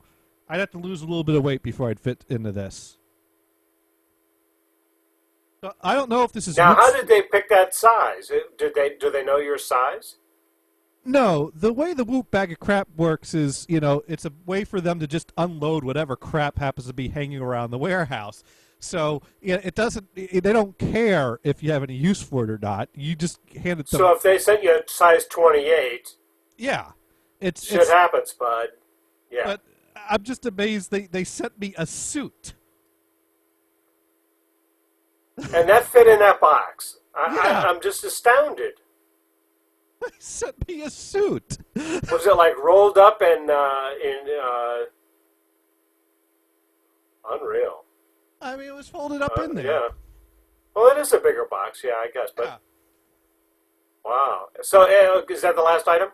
S1: I'd have to lose a little bit of weight before I'd fit into this. So I don't know if this is...
S5: Now, how did they pick that size? Do they know your size?
S1: No, the way the Woot Bag of Crap works is, it's a way for them to just unload whatever crap happens to be hanging around the warehouse. So it doesn't. They don't care if you have any use for it or not. You just hand it to them.
S5: So if they sent you a size 28,
S1: yeah,
S5: shit happens, bud. Yeah.
S1: But I'm just amazed they sent me a suit.
S5: And that fit in that box.
S1: Yeah.
S5: I'm just astounded.
S1: They sent me a suit.
S5: Was it like rolled up and unreal?
S1: I mean, it was folded up in there.
S5: Yeah. Well, it is a bigger box, yeah, I guess. But wow. So is that the last item?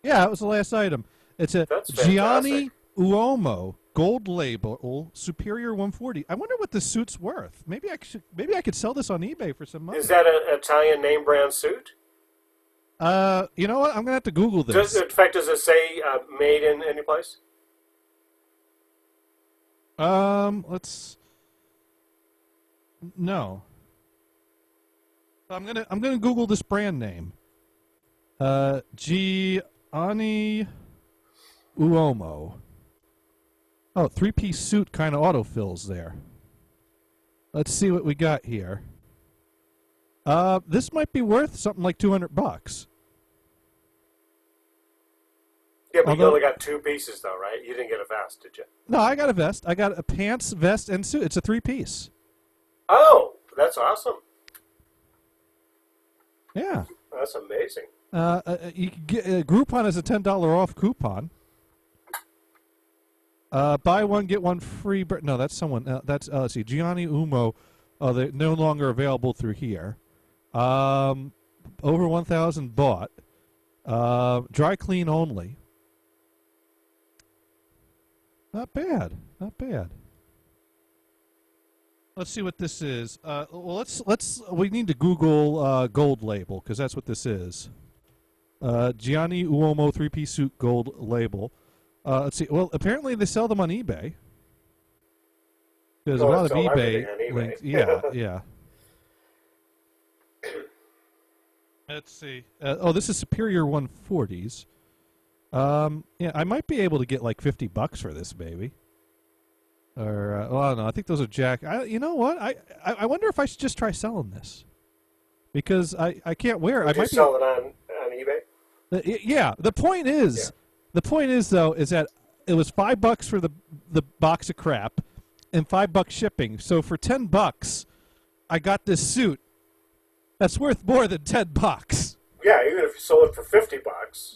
S1: Yeah, it was the last item. It's a
S5: That's
S1: Gianni Uomo gold label Superior 140. I wonder what the suit's worth. Maybe I could sell this on eBay for some money.
S5: Is that an Italian name brand suit?
S1: You know what? I'm gonna have to Google this.
S5: In fact, does it say made in any place?
S1: Let's. No. I'm gonna Google this brand name. Gianni Uomo. Oh, 3-piece suit kind of autofills there. Let's see what we got here. This might be worth something like $200.
S5: Yeah, but you only got 2 pieces, though, right? You didn't get a vest, did you?
S1: No, I got a vest. I got a pants, vest, and suit. It's a 3-piece.
S5: Oh, that's awesome.
S1: Yeah.
S5: That's amazing.
S1: You can get Groupon has a $10 off coupon. Buy one get one free. No, that's someone. That's let's see, Gianni Uomo. They're no longer available through here. Over 1,000 bought. Dry clean only. Not bad. Not bad. Let's see what this is. Well, we need to Google gold label because that's what this is. Gianni Uomo 3-piece suit gold label. Let's see. Well, apparently they sell them on eBay. There's a lot of eBay links. Yeah, yeah. Let's see. Oh, this is Superior 140s. Yeah, I might be able to get like $50 for this baby. Or, well, no, I think those are Jack. You know what? I wonder if I should just try selling this. Because I can't wear it.
S5: Would
S1: I
S5: you
S1: might
S5: sell it on eBay?
S1: Yeah, the point is, though, is that it was $5 for the box of crap, and $5 shipping. So for $10, I got this suit. That's worth more than $10.
S5: Yeah, even if you sold it for $50.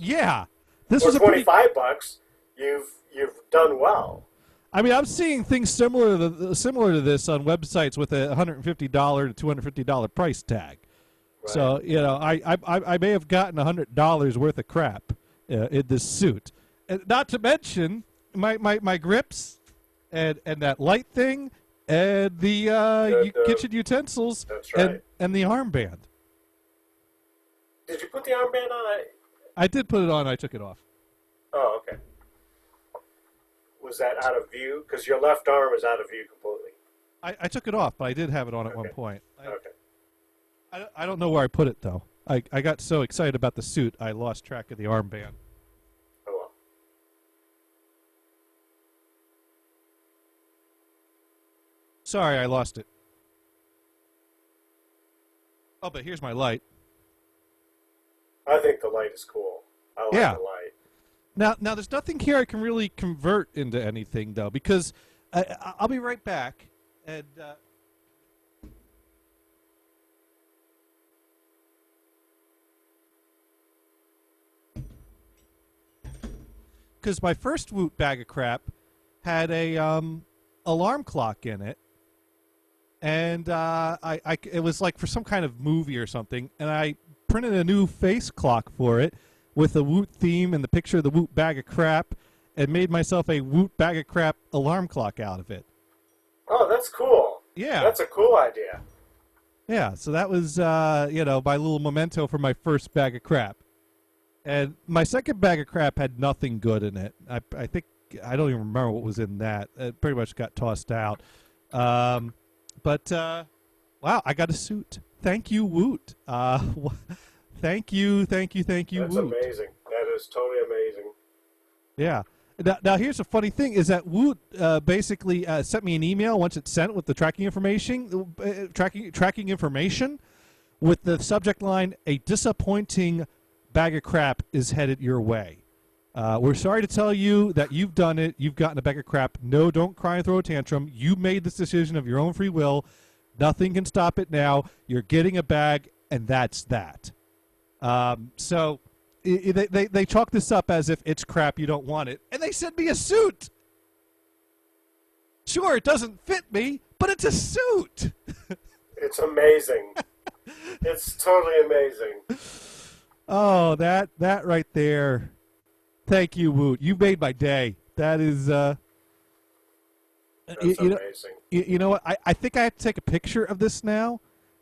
S1: Yeah, this
S5: or
S1: was a
S5: $25. You've done well.
S1: I mean, I'm seeing things similar to this on websites with a $150 to $250 price tag. Right. So I may have gotten $100 worth of crap in this suit, and not to mention my grips and that light thing and the kitchen utensils.
S5: That's right.
S1: and the armband.
S5: Did you put the armband on?
S1: I did put it on. I took it off.
S5: Oh, okay. Was that out of view? Because your left arm is out of view completely.
S1: I took it off, but I did have it on at one point.
S5: Okay.
S1: I don't know where I put it, though. I got so excited about the suit, I lost track of the armband.
S5: Oh, well.
S1: Sorry, I lost it. Oh, but here's my light.
S5: I think the light is cool. I like the light.
S1: Now, there's nothing here I can really convert into anything, though, because I'll be right back. And because my first Woot bag of crap had a alarm clock in it, and it was like for some kind of movie or something, and I printed a new face clock for it with the Woot theme and the picture of the Woot bag of crap, and made myself a Woot bag of crap alarm clock out of it.
S5: Oh, that's cool.
S1: Yeah.
S5: That's a cool idea.
S1: Yeah, so that was, my little memento for my first bag of crap. And my second bag of crap had nothing good in it. I think, I don't even remember what was in that. It pretty much got tossed out. Wow, I got a suit. Thank you, Woot. Thank you,
S5: That's
S1: Woot.
S5: amazing. That is totally amazing.
S1: Yeah. Now, here's the funny thing, is that Woot basically sent me an email once it's sent with the tracking information, with the subject line, "A disappointing bag of crap is headed your way. We're sorry to tell you that you've done it. You've gotten a bag of crap. No, don't cry and throw a tantrum. You made this decision of your own free will. Nothing can stop it now. You're getting a bag, and that's that." So they chalk this up as if it's crap, you don't want it, and they sent me a suit. Sure, it doesn't fit me, but it's a suit.
S5: It's amazing. It's totally amazing.
S1: Oh, that right there. Thank you, Woot. You made my day. That is
S5: That's amazing.
S1: You know what? I think I have to take a picture of this now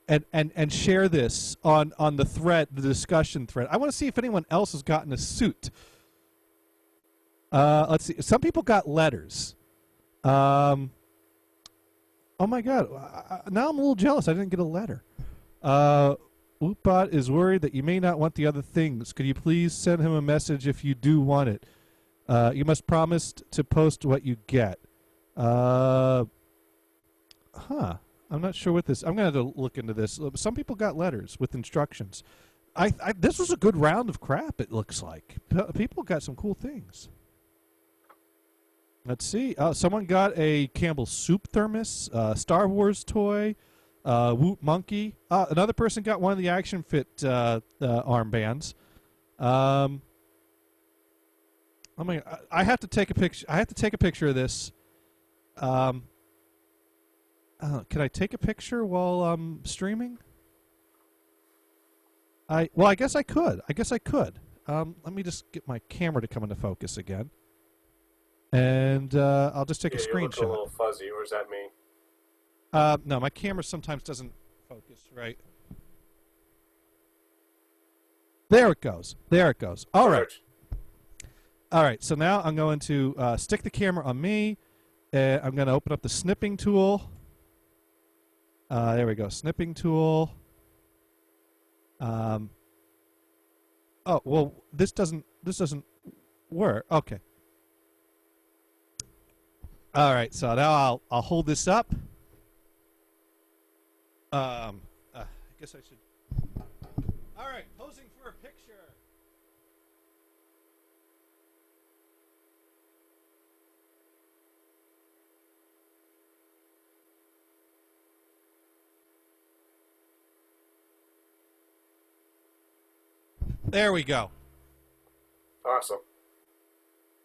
S1: and share this on the thread, the discussion thread. I want to see if anyone else has gotten a suit. Let's see. Some people got letters. Oh my God! Now I'm a little jealous. I didn't get a letter. Wootbot is worried that you may not want the other things. Could you please send him a message if you do want it? You must promise to post what you get. I'm not sure what this. I'm going to have to look into this. Some people got letters with instructions. This was a good round of crap, it looks like. People got some cool things. Let's see. Someone got a Campbell's Soup thermos, Star Wars toy, Woot monkey. Another person got one of the Action Fit armbands. I have to take a picture. I have to take a picture of this. Can I take a picture while I'm streaming? I guess I could. Let me just get my camera to come into focus again. And I'll just take a screenshot.
S5: You look a little fuzzy, or is that me?
S1: No, my camera sometimes doesn't focus right. There it goes. All right. So now I'm going to stick the camera on me. I'm going to open up the snipping tool. There we go. Snipping tool. Oh, well, this doesn't work. Okay. All right, so now I'll hold this up. I guess I should. All right, posing for a picture. There we go.
S5: Awesome.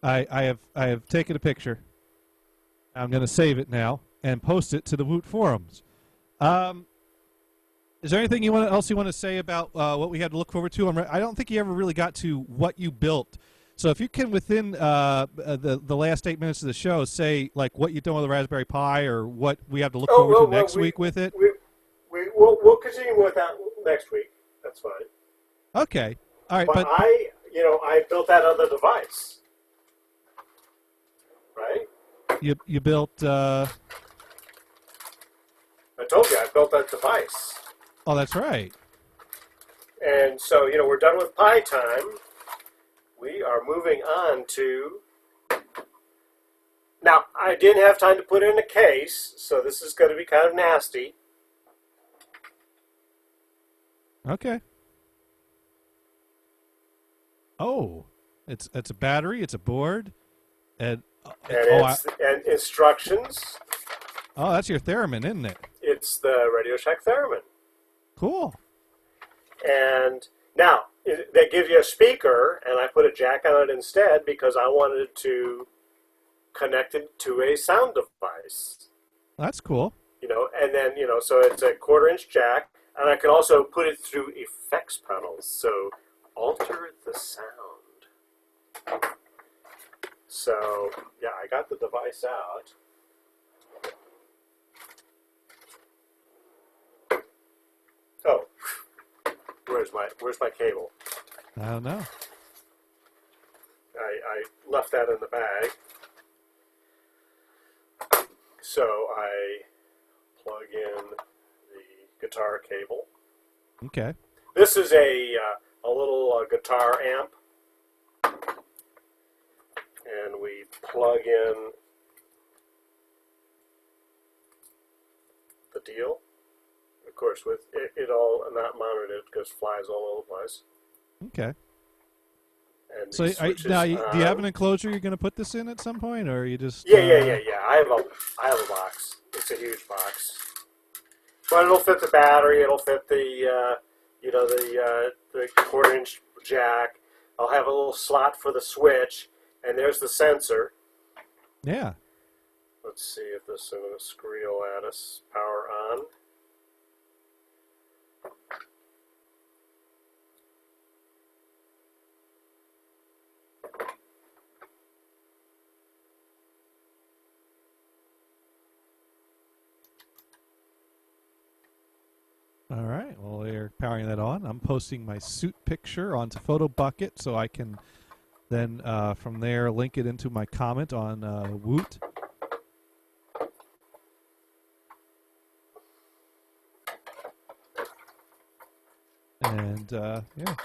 S1: I have taken a picture. I'm going to save it now and post it to the Woot forums. Is there anything else you want to say about what we had to look forward to? I don't think you ever really got to what you built. So if you can, within the last 8 minutes of the show, say like what you've done with the Raspberry Pi or what we have to look forward to next week with it.
S5: We'll continue with that next week. That's fine.
S1: Okay. All right.
S5: But I built that other device. Right?
S1: You built.
S5: I told you I built that device.
S1: Oh, that's right.
S5: And so, we're done with Pi time. We are moving on to... Now, I didn't have time to put it in a case, so this is going to be kind of nasty.
S1: Okay. Oh, it's a battery, it's a board, and
S5: instructions.
S1: Oh, that's your theremin, isn't it?
S5: It's the Radio Shack theremin.
S1: Cool.
S5: And now, they give you a speaker, and I put a jack on it instead because I wanted to connect it to a sound device.
S1: That's cool.
S5: And then, so it's a 1/4-inch jack, and I can also put it through effects pedals, so alter the sound. So, yeah, I got the device out. Oh, where's my cable?
S1: I don't know.
S5: I left that in the bag. So I plug in the guitar cable.
S1: Okay.
S5: This is a little guitar amp. And we plug in the deal. Of course, with it all not mounted, it just flies all over the place.
S1: Okay.
S5: And
S1: so do you have an enclosure you're going to put this in at some point, or you just?
S5: Yeah. I have a box. It's a huge box, but it'll fit the battery. It'll fit the the 1/4-inch jack. I'll have a little slot for the switch, and there's the sensor.
S1: Yeah.
S5: Let's see if this is going to squeal at us. Power on.
S1: All right. Well, we're powering that on. I'm posting my suit picture onto PhotoBucket so I can then from there link it into my comment on Woot. And yeah,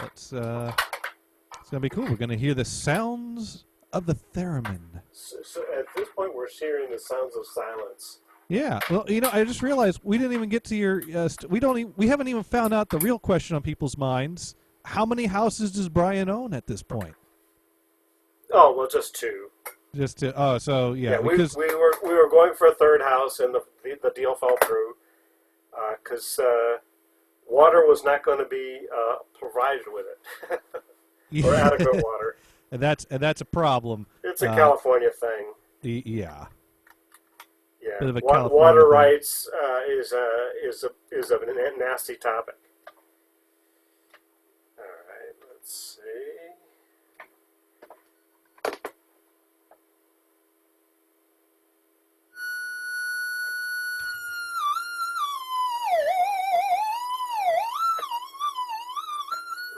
S1: it's gonna be cool. We're gonna hear the sounds of the theremin.
S5: So at this point, we're hearing the sounds of silence.
S1: Yeah, well, I just realized we didn't even get to your. We haven't even found out the real question on people's minds. How many houses does Brian own at this point?
S5: Oh well, just 2.
S1: Just 2. Oh, so yeah.
S5: We were going for a 3rd house, and the deal fell through because water was not going to be provided with it, or adequate water.
S1: And that's a problem.
S5: It's a California thing.
S1: Yeah.
S5: Yeah,
S1: Bit of a
S5: water rights is a nasty topic. All right, let's see.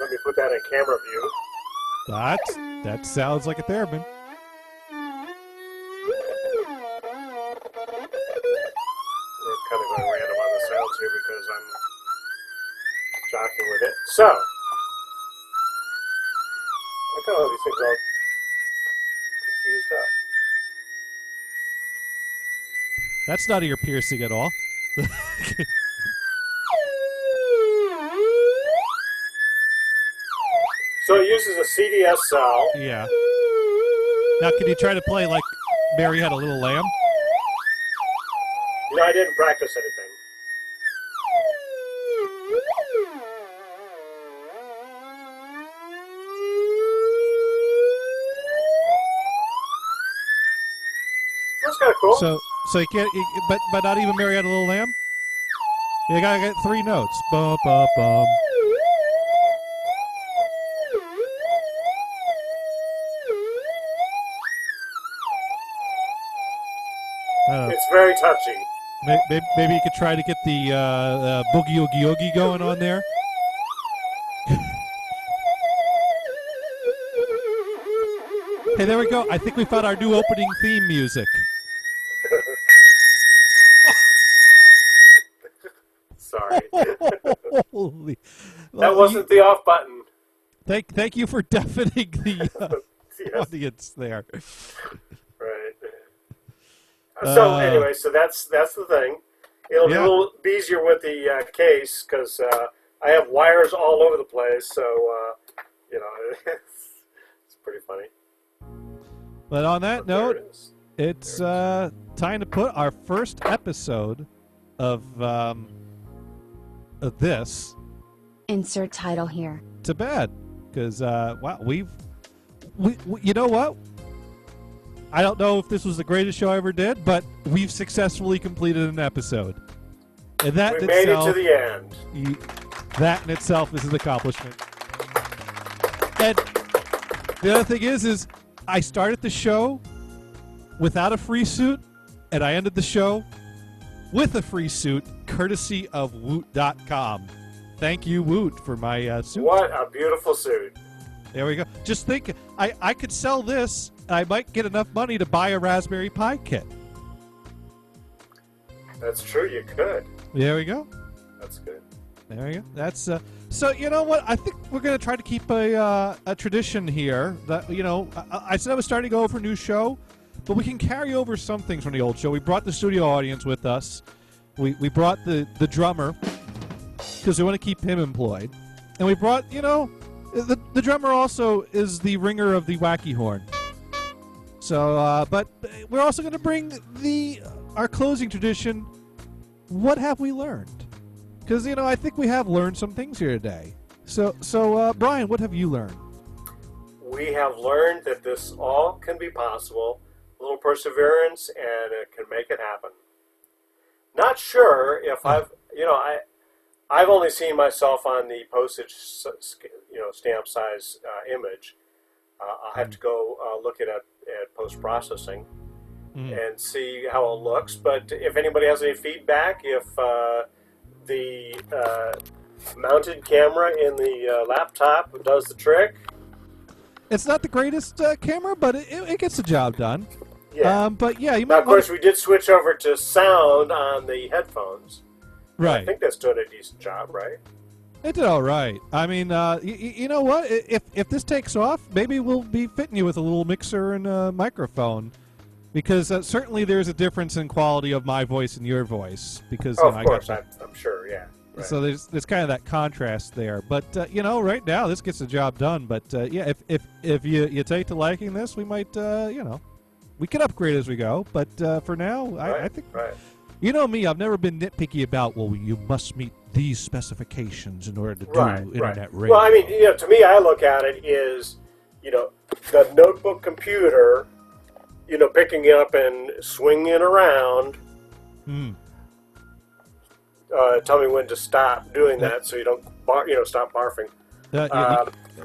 S5: Let me put that in camera view.
S1: That sounds like a theremin.
S5: Kind of going random on the sounds here because I'm jockeying with it. So, all confused up.
S1: That's not ear piercing at all.
S5: So it uses a CDS cell.
S1: Yeah. Now, can you try to play like Mary Had a Little Lamb?
S5: No, I didn't practice anything. That's kind of cool.
S1: So you can't, but not even Mary Had a Little Lamb? You gotta get 3 notes. Bum, bum, bum.
S5: It's very touchy.
S1: Maybe you could try to get the Boogie Oogie Oogie going on there. Hey, there we go. I think we found our new opening theme music.
S5: Sorry.
S1: Holy.
S5: That wasn't the off button.
S1: Thank you for deafening the
S5: Yes.
S1: audience there.
S5: Right. So anyway, so that's the thing. It'll be a little easier with the case because I have wires all over the place. So you know, it's pretty funny.
S1: But on that note, it's time to put our first episode of this
S3: Insert title here.
S1: to bed, because wow, we you know what? I don't know if this was the greatest show I ever did, but we've successfully completed an episode, and that
S5: We
S1: in
S5: made it
S1: itself,
S5: to the end.
S1: that in itself is an accomplishment. And the other thing is I started the show without a free suit, and I ended the show with a free suit, courtesy of woot.com. Thank you, Woot, for my suit.
S5: What a beautiful suit.
S1: There we go. Just think, I could sell this, and I might get enough money to buy a Raspberry Pi kit.
S5: That's true, you could.
S1: There we go.
S5: That's good.
S1: There we go. That's so. You know what? I think we're going to try to keep a tradition here. That I said I was starting to go over a new show, but we can carry over some things from the old show. We brought the studio audience with us. We brought the drummer because we want to keep him employed, and we brought the drummer also is the ringer of the wacky horn. So, but we're also going to bring our closing tradition. What have we learned? Because I think we have learned some things here today. So Brian, what have you learned?
S5: We have learned that this all can be possible. A little perseverance, and it can make it happen. Not sure if I've only seen myself on the postage stamp size image. I'll have to go look at post processing and see how it looks. But if anybody has any feedback, if the mounted camera in the laptop does the trick.
S1: It's not the greatest camera, but it gets the job done.
S5: Yeah.
S1: But yeah, you
S5: now,
S1: might.
S5: of course, we did switch over to sound on the headphones.
S1: Right.
S5: I think that's doing a decent job, right?
S1: It did all right. I mean, you know what? If this takes off, maybe we'll be fitting you with a little mixer and a microphone, because certainly there's a difference in quality of my voice and your voice. Because
S5: of course, I'm sure, yeah. Right.
S1: So there's kind of that contrast there. But right now this gets the job done. But yeah, if you take to liking this, we might we can upgrade as we go. But for now, I think.
S5: Right.
S1: You know me, I've never been nitpicky about, well, you must meet these specifications in order to do internet radio.
S5: Well, I mean, to me, I look at it is, the notebook computer, picking it up and swinging it around. Tell me when to stop doing that so you don't, stop barfing.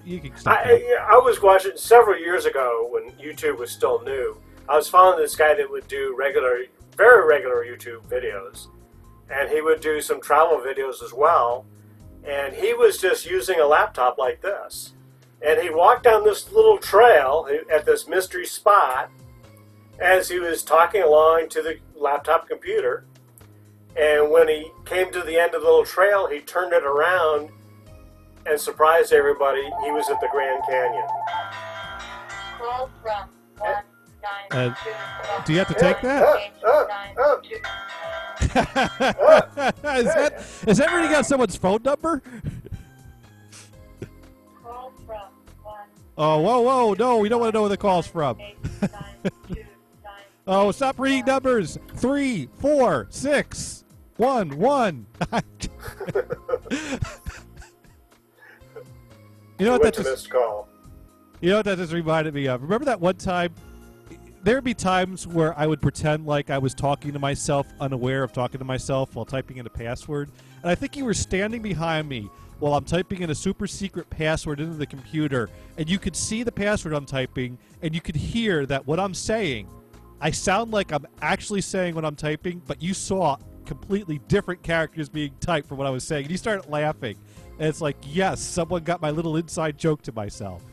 S1: You can stop.
S5: I was watching several years ago when YouTube was still new. I was following this guy that would do very regular YouTube videos, and he would do some travel videos as well, and he was just using a laptop like this, and he walked down this little trail at this mystery spot as he was talking along to the laptop computer, and when he came to the end of the little trail, he turned it around and surprised everybody. He was at the Grand Canyon.
S13: Call from 192.
S1: Do you have to take that? Is that really got someone's phone number?
S13: Call from 1.
S1: Oh, whoa, no, we don't want to know where the call's from. Oh, stop reading numbers. 3, 4, 6, 1, 1. You know what that just
S5: call.
S1: You know what that just reminded me of? Remember that one time? There would be times where I would pretend like I was talking to myself, unaware of talking to myself while typing in a password. And I think you were standing behind me while I'm typing in a super secret password into the computer, and you could see the password I'm typing, and you could hear that what I'm saying, I sound like I'm actually saying what I'm typing, but you saw completely different characters being typed from what I was saying. And you started laughing. And it's like, yes, someone got my little inside joke to myself.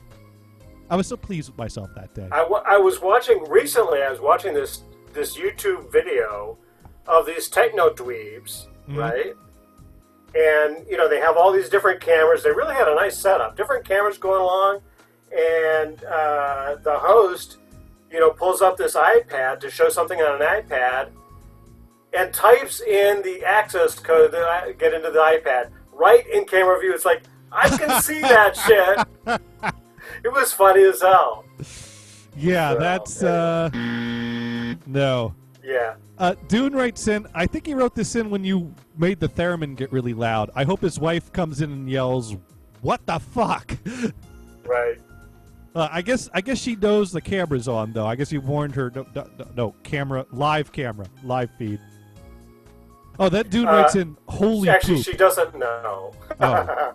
S1: I was so pleased with myself that day.
S5: I was watching recently. I was watching this YouTube video of these techno dweebs, right? And you know they have all these different cameras. They really had a nice setup. Different cameras going along, and the host, you know, pulls up this iPad to show something on an iPad, and types in the access code to get into the iPad right in camera view. It's like I can see that shit. It was funny as hell.
S1: Yeah,
S5: So,
S1: that's no.
S5: Yeah.
S1: Dune writes in, I think he wrote this in when you made the theremin get really loud. I hope his wife comes in and yells, "What the fuck?"
S5: Right.
S1: I guess she knows the camera's on though. I guess you warned her. No, camera, live feed. Oh, that dude writes in, "Holy
S5: actually,
S1: poop."
S5: she doesn't know.
S1: Oh.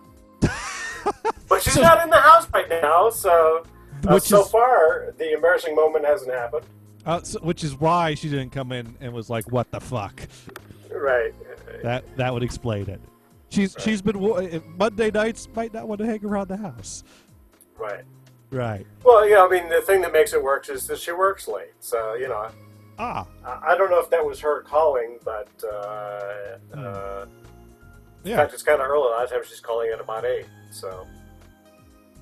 S5: But she's not in the house right now, so so
S1: is,
S5: far the embarrassing moment hasn't happened.
S1: Which is why she didn't come in and was like, "What the fuck?"
S5: Right.
S1: That would explain it. She's been Monday nights might not want to hang around the house.
S5: Right.
S1: Right.
S5: Well, yeah. I mean, the thing that makes it work is that she works late. So you know. I don't know if that was her calling, but in fact, it's kind of early. A lot of times she's calling at about 8. So.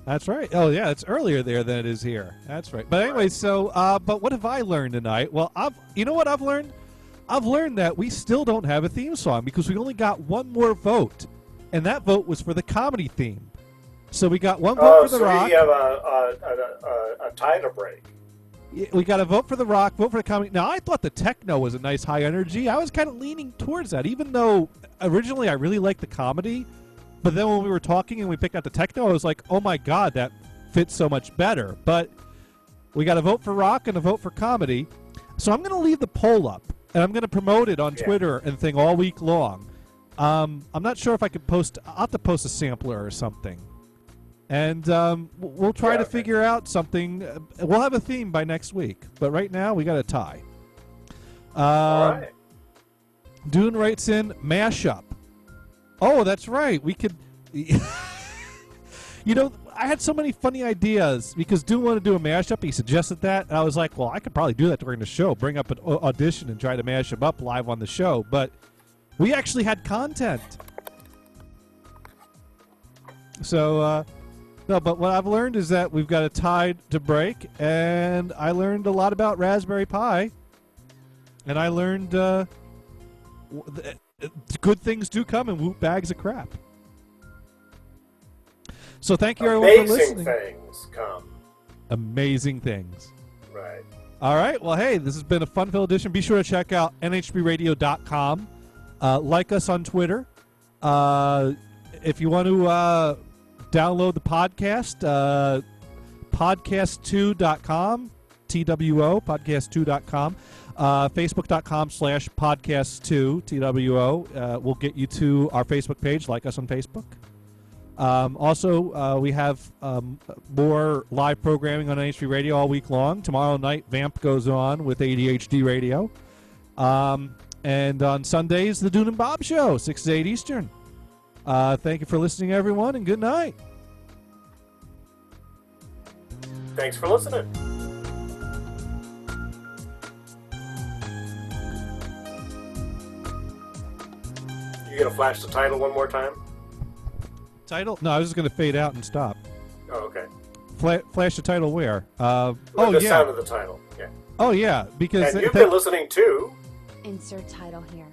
S1: That's right. Oh, yeah, it's earlier there than it is here. That's right. But anyway, so, but what have I learned tonight? Well, you know what I've learned? I've learned that we still don't have a theme song because we only got one more vote, and that vote was for the comedy theme. So we got one vote for the rock.
S5: So we have a tie to break.
S1: We got a vote for the rock, vote for the comedy. Now, I thought the techno was a nice high energy. I was kind of leaning towards that, even though originally I really liked the comedy. But then when we were talking and we picked out the techno, I was like, oh my God, that fits so much better. But we got a vote for rock and a vote for comedy. So I'm going to leave the poll up, and I'm going to promote it on Twitter and thing all week long. I'm not sure if I could post. I'll have to post a sampler or something. And we'll try to figure out something. We'll have a theme by next week. But right now, we got a tie.
S5: All right.
S1: Dune writes in, mashup. Oh, that's right. We could... You know, I had so many funny ideas because Dune wanted to do a mashup. He suggested that. And I was like, well, I could probably do that during the show. Bring up an audition and try to mash them up live on the show. But we actually had content. So, no, but what I've learned is that we've got a tie to break. And I learned a lot about Raspberry Pi. And I learned... good things do come in Woot bags of crap. So thank you everyone for listening.
S5: Amazing things come.
S1: Amazing things.
S5: Right.
S1: All right. Well, hey, this has been a fun-filled edition. Be sure to check out nhbradio.com. Like us on Twitter. If you want to download the podcast, podcast2.com, TWO, podcast2.com. Facebook.com/podcast2, TWO, will get you to our Facebook page. Like us on Facebook. Also, we have more live programming on NHB Radio all week long. Tomorrow night, Vamp goes on with ADHD Radio. And on Sundays, the Dune and Bob Show, 6 to 8 Eastern. Thank you for listening, everyone, and good night.
S5: Thanks for listening. You gonna flash the title one more time?
S1: Title? No, I was just going to fade out and stop.
S5: Oh, okay.
S1: Flash the title where?
S5: The
S1: yeah.
S5: sound of the title. Yeah.
S1: Oh yeah, because
S5: and you've been listening to
S3: Insert title here.